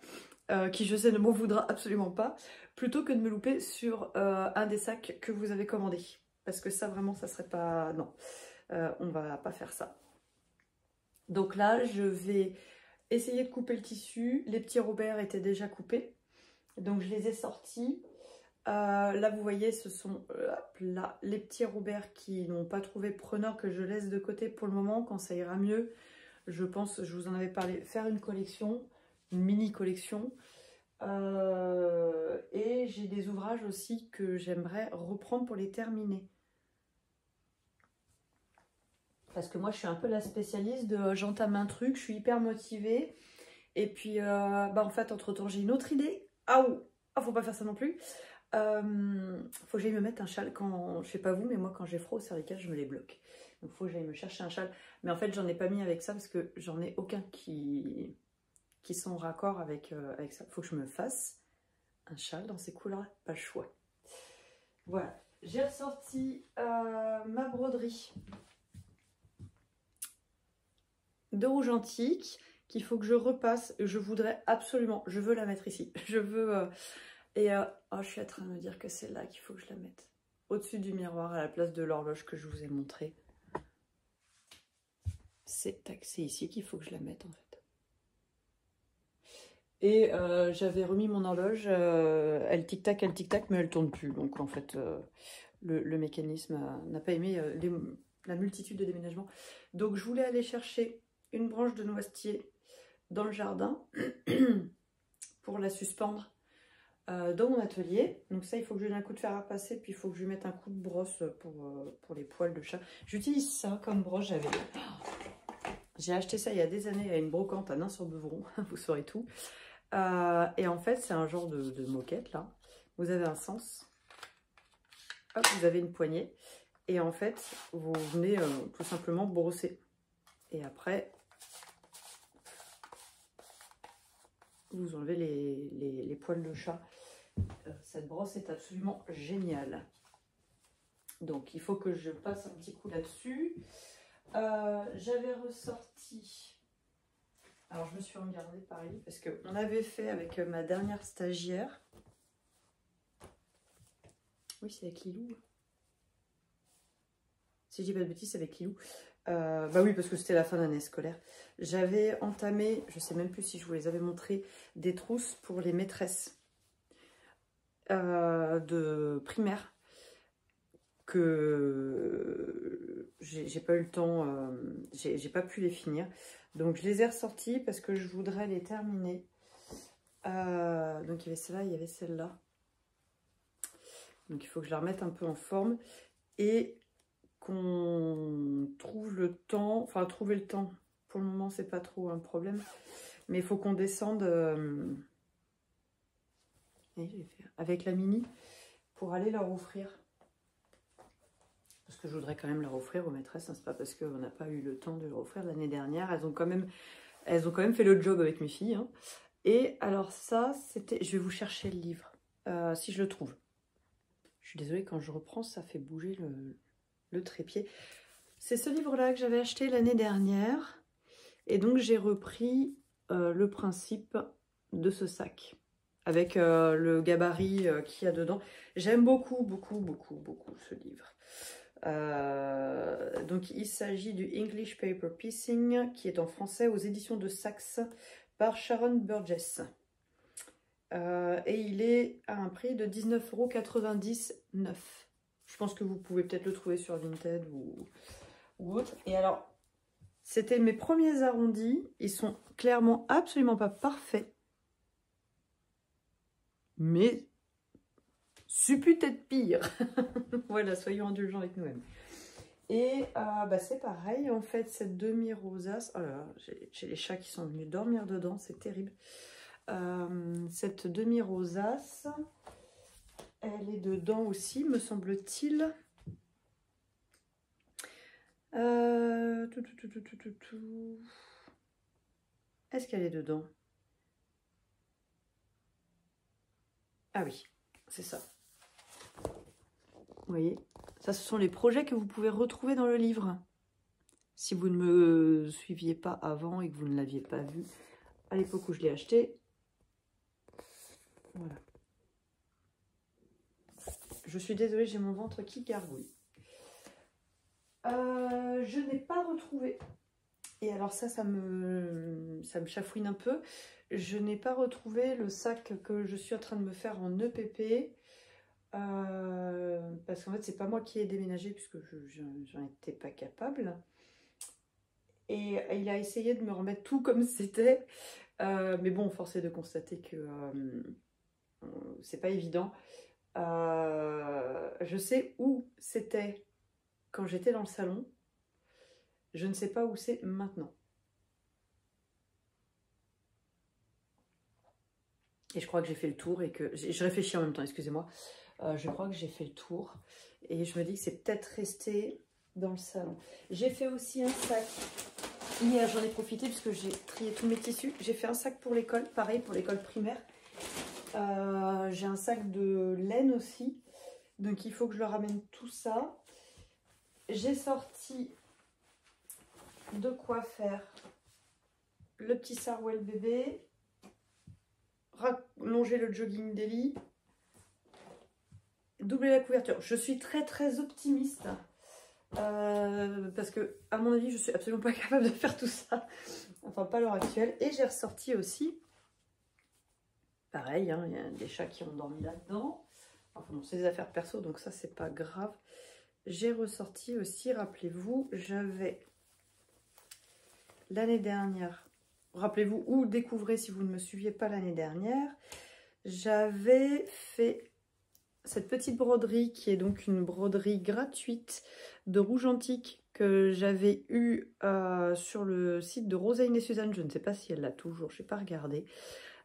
qui je sais ne m'en voudra absolument pas, plutôt que de me louper sur un des sacs que vous avez commandé. Parce que ça vraiment, ça serait pas... Non, on va pas faire ça. Donc là, je vais essayer de couper le tissu. Les petits Robert étaient déjà coupés, donc je les ai sortis. Là vous voyez, ce sont là, les petits Robert qui n'ont pas trouvé preneur, que je laisse de côté pour le moment. Quand ça ira mieux, je pense, je vous en avais parlé, faire une collection. mini collection. Et j'ai des ouvrages aussi que j'aimerais reprendre pour les terminer. Parce que moi, je suis un peu la spécialiste de j'entame un truc, je suis hyper motivée. Et puis, en fait, entre-temps, j'ai une autre idée. Ah, faut pas faire ça non plus. Faut que j'aille me mettre un châle quand, je sais pas vous, mais moi, quand j'ai froid au cervical, je me les bloque. Donc, faut que j'aille me chercher un châle. Mais en fait, j'en ai pas mis avec ça parce que j'en ai aucun qui sont raccord avec ça. Faut que je me fasse un châle dans ces couleurs, pas le choix. Voilà. J'ai ressorti ma broderie de rouge antique qu'il faut que je repasse. Je voudrais absolument, je veux la mettre ici. Je veux... je suis en train de me dire que c'est là qu'il faut que je la mette. Au-dessus du miroir, à la place de l'horloge que je vous ai montré. C'est ici qu'il faut que je la mette en fait. Et j'avais remis mon horloge, elle tic-tac, mais elle tourne plus. Donc en fait, le mécanisme n'a pas aimé la multitude de déménagements. Donc je voulais aller chercher une branche de noisetier dans le jardin pour la suspendre dans mon atelier. Donc ça, il faut que je donne un coup de fer à passer, puis il faut que je lui mette un coup de brosse pour les poils de chat. J'utilise ça comme broche. J'ai acheté ça il y a des années à une brocante à Nain-sur-Beuvron, vous saurez tout. Et en fait, c'est un genre de moquette là. Vous avez un sens. Hop, vous avez une poignée. Et en fait, vous venez tout simplement brosser. Et après, vous enlevez les poils de chat. Cette brosse est absolument géniale. Donc, il faut que je passe un petit coup là-dessus. J'avais ressorti... Alors, je me suis regardée pareil parce qu'on avait fait avec ma dernière stagiaire. Oui, c'est avec Lilou. Si je dis pas de bêtises, c'est avec Lilou. Bah oui, parce que c'était la fin d'année scolaire. J'avais entamé, je sais même plus si je vous les avais montré, des trousses pour les maîtresses de primaire que j'ai pas eu le temps, j'ai pas pu les finir. Donc je les ai ressorties parce que je voudrais les terminer. Donc il y avait celle-là, il y avait celle-là. Donc il faut que je la remette un peu en forme et qu'on trouve le temps, enfin trouver le temps, pour le moment c'est pas trop un problème, mais il faut qu'on descende avec la mini pour aller leur offrir. Parce que je voudrais quand même leur offrir aux maîtresses, hein. C'est pas parce qu'on n'a pas eu le temps de leur offrir l'année dernière, elles ont quand même fait le job avec mes filles, hein. Et alors ça, c'était, je vais vous chercher le livre, si je le trouve. Je suis désolée, quand je reprends, ça fait bouger le trépied. C'est ce livre-là que j'avais acheté l'année dernière. Et donc, j'ai repris le principe de ce sac. Avec le gabarit qu'il y a dedans. J'aime beaucoup, beaucoup, beaucoup, beaucoup ce livre. Donc, il s'agit du English Paper Piecing, qui est en français aux éditions de Saxe par Sharon Burgess. Et il est à un prix de 19,99 €. Je pense que vous pouvez peut-être le trouver sur Vinted ou autre. Et alors, c'était mes premiers arrondis. Ils sont clairement absolument pas parfaits. Mais c'est peut-être pire. Voilà, soyons indulgents avec nous-mêmes. Et c'est pareil, en fait, cette demi-rosace... Oh là là, j'ai les chats qui sont venus dormir dedans, c'est terrible. Cette demi-rosace, elle est dedans aussi, me semble-t-il. Est-ce qu'elle est dedans? Ah oui, c'est ça. Vous voyez, ça, ce sont les projets que vous pouvez retrouver dans le livre. Si vous ne me suiviez pas avant et que vous ne l'aviez pas vu à l'époque où je l'ai acheté. Voilà. Je suis désolée, j'ai mon ventre qui gargouille. Je n'ai pas retrouvé. Et alors ça me chafouine un peu. Je n'ai pas retrouvé le sac que je suis en train de me faire en EPP. Parce qu'en fait, c'est pas moi qui ai déménagé puisque j'en étais pas capable. Et il a essayé de me remettre tout comme c'était. Mais bon, force est de constater que c'est pas évident. Je sais où c'était quand j'étais dans le salon. Je ne sais pas où c'est maintenant. Et je crois que j'ai fait le tour et que... Je réfléchis en même temps, excusez-moi. Je crois que j'ai fait le tour. Et je me dis que c'est peut-être resté dans le salon. J'ai fait aussi un sac. Hier, j'en ai profité puisque j'ai trié tous mes tissus. J'ai fait un sac pour l'école, pareil pour l'école primaire. J'ai un sac de laine aussi. Donc il faut que je leur ramène tout ça. J'ai sorti de quoi faire le petit Sarwell bébé. Rallonger le jogging daily. Doubler la couverture. Je suis très optimiste. Parce que, à mon avis, je suis absolument pas capable de faire tout ça. Enfin, pas à l'heure actuelle. Et j'ai ressorti aussi, pareil, hein, il y a des chats qui ont dormi là-dedans. Enfin bon, c'est des affaires perso, donc ça, c'est pas grave. J'ai ressorti aussi, rappelez-vous, j'avais l'année dernière, rappelez-vous, ou découvrez si vous ne me suiviez pas l'année dernière, j'avais fait cette petite broderie qui est donc une broderie gratuite de rouge antique que j'avais eue sur le site de Rosaline et Suzanne. Je ne sais pas si elle l'a toujours, je n'ai pas regardé.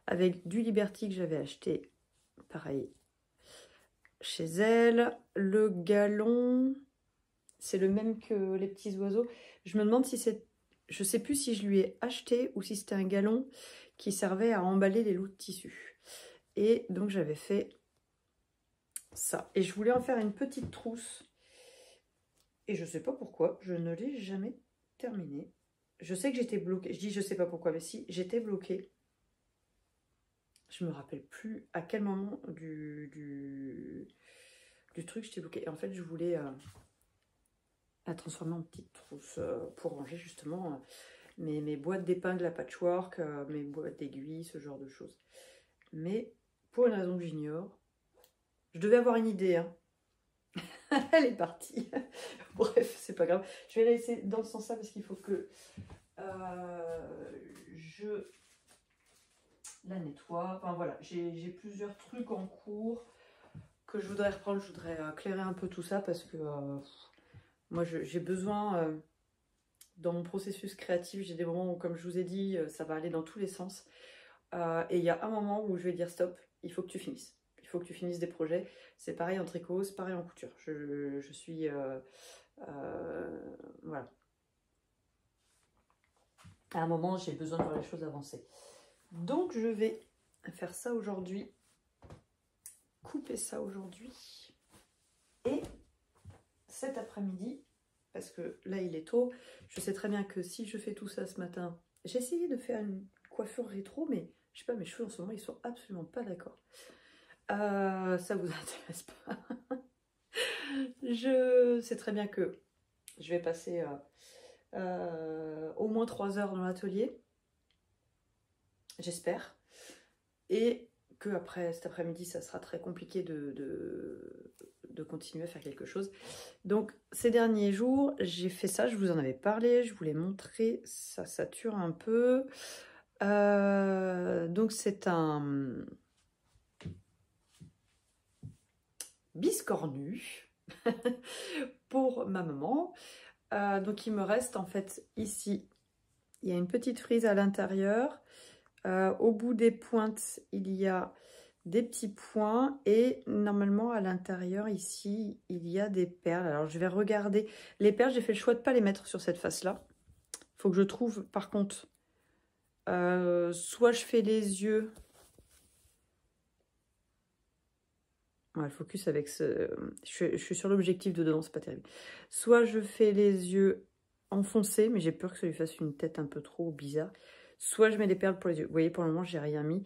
Avec du Liberty que j'avais acheté, pareil, chez elle. Le galon, c'est le même que les petits oiseaux. Je me demande si c'est... Je ne sais plus si je lui ai acheté ou si c'était un galon qui servait à emballer les lots de tissu. Et donc j'avais fait ça. Et je voulais en faire une petite trousse. Et je sais pas pourquoi, je ne l'ai jamais terminée. Je sais que j'étais bloquée. Je dis je sais pas pourquoi, mais si, j'étais bloquée. Je me rappelle plus à quel moment du truc j'étais bloquée. Et en fait, je voulais la transformer en petite trousse pour ranger justement mes boîtes d'épingles à patchwork, mes boîtes d'aiguilles, ce genre de choses. Mais pour une raison que j'ignore, je devais avoir une idée, hein. Elle est partie. Bref, c'est pas grave. Je vais la laisser dans ce sens-là parce qu'il faut que je la nettoie. Enfin voilà, j'ai plusieurs trucs en cours que je voudrais reprendre. Je voudrais clairer un peu tout ça parce que moi j'ai besoin, dans mon processus créatif, j'ai des moments où, comme je vous ai dit, ça va aller dans tous les sens. Et il y a un moment où je vais dire stop, il faut que tu finisses. Il faut que tu finisses des projets. C'est pareil en tricot, c'est pareil en couture. Je suis... voilà. À un moment, j'ai besoin de voir les choses avancer. Donc, je vais faire ça aujourd'hui. Couper ça aujourd'hui. Et cet après-midi, parce que là, il est tôt, je sais très bien que si je fais tout ça ce matin, j'ai essayé de faire une coiffure rétro, mais je sais pas, mes cheveux en ce moment, ils sont absolument pas d'accord. Ça vous intéresse pas? Je sais très bien que je vais passer au moins 3 heures dans l'atelier, j'espère, et que après cet après-midi ça sera très compliqué de continuer à faire quelque chose. Donc ces derniers jours j'ai fait ça, je vous en avais parlé, je vous l'ai montré, ça sature un peu. Donc c'est un biscornu pour ma maman. Donc il me reste en fait ici, il y a une petite frise à l'intérieur. Au bout des pointes, il y a des petits points et normalement à l'intérieur ici, il y a des perles. Alors je vais regarder. Les perles, j'ai fait le choix de ne pas les mettre sur cette face-là. Il faut que je trouve par contre, soit je fais les yeux. Ouais, le focus avec ce... Je suis sur l'objectif de devant, c'est pas terrible. Soit je fais les yeux enfoncés, mais j'ai peur que ça lui fasse une tête un peu trop bizarre. Soit je mets des perles pour les yeux. Vous voyez, pour le moment, j'ai rien mis.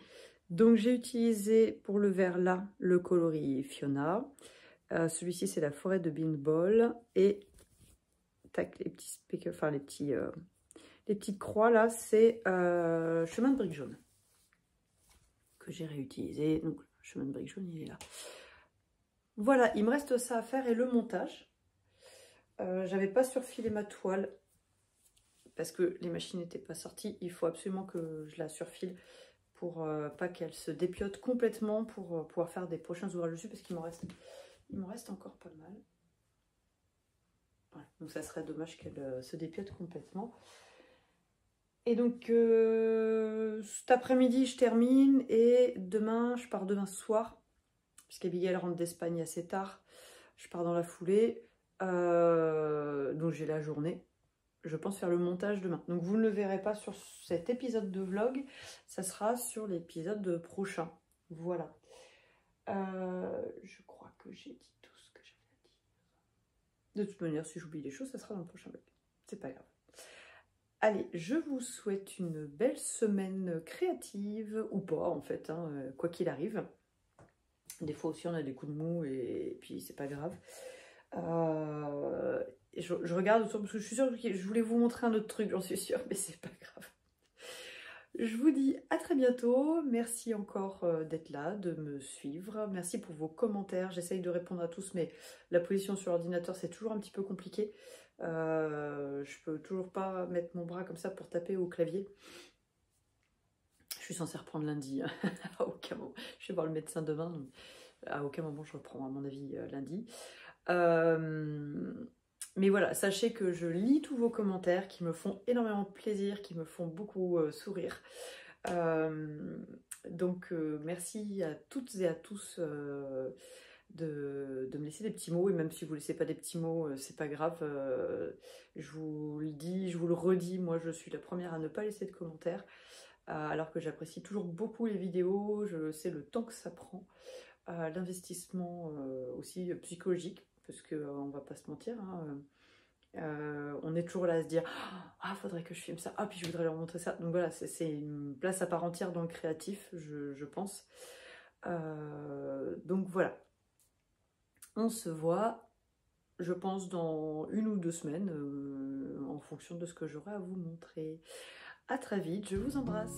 Donc, j'ai utilisé pour le vert là, le coloris Fiona. Celui-ci, c'est la forêt de Beanball. Et tac, les petits enfin, les petites croix là, c'est chemin de brique jaune que j'ai réutilisé. Donc, chemin de brique jaune, il est là. Voilà, il me reste ça à faire et le montage. J'avais pas surfilé ma toile parce que les machines n'étaient pas sorties. Il faut absolument que je la surfile pour pas qu'elle se dépiote complètement pour pouvoir faire des prochains ouvrages dessus, parce qu'il m'en reste encore pas mal. Voilà. Donc ça serait dommage qu'elle se dépiote complètement. Et donc cet après-midi je termine et demain, je pars demain soir, puisqu'Abigail rentre d'Espagne assez tard. Je pars dans la foulée, donc j'ai la journée. Je pense faire le montage demain. Donc vous ne le verrez pas sur cet épisode de vlog, ça sera sur l'épisode prochain. Voilà. Je crois que j'ai dit tout ce que j'avais à dire. De toute manière, si j'oublie des choses, ça sera dans le prochain vlog. C'est pas grave. Allez, je vous souhaite une belle semaine créative, ou pas en fait, hein, quoi qu'il arrive. Des fois aussi on a des coups de mou et puis c'est pas grave. Je regarde autour parce que je suis sûre que je voulais vous montrer un autre truc, j'en suis sûre, mais c'est pas grave. Je vous dis à très bientôt. Merci encore d'être là, de me suivre. Merci pour vos commentaires. J'essaye de répondre à tous, mais la position sur l'ordinateur, c'est toujours un petit peu compliqué. Je peux toujours pas mettre mon bras comme ça pour taper au clavier. Je suis censée reprendre lundi. À aucun moment. Je vais voir le médecin demain. Donc à aucun moment je reprends, à mon avis, lundi. Mais voilà, sachez que je lis tous vos commentaires qui me font énormément plaisir, qui me font beaucoup sourire. Donc merci à toutes et à tous de me laisser des petits mots, et même si vous ne laissez pas des petits mots, c'est pas grave. Je vous le dis, je vous le redis, moi je suis la première à ne pas laisser de commentaires, alors que j'apprécie toujours beaucoup les vidéos, je sais le temps que ça prend, l'investissement aussi psychologique, parce qu'on va pas se mentir, hein, on est toujours là à se dire ah, faudrait que je filme ça, ah, puis je voudrais leur montrer ça. Donc voilà, c'est une place à part entière dans le créatif, je pense. Donc voilà, on se voit, je pense, dans 1 ou 2 semaines, en fonction de ce que j'aurai à vous montrer. À très vite, je vous embrasse.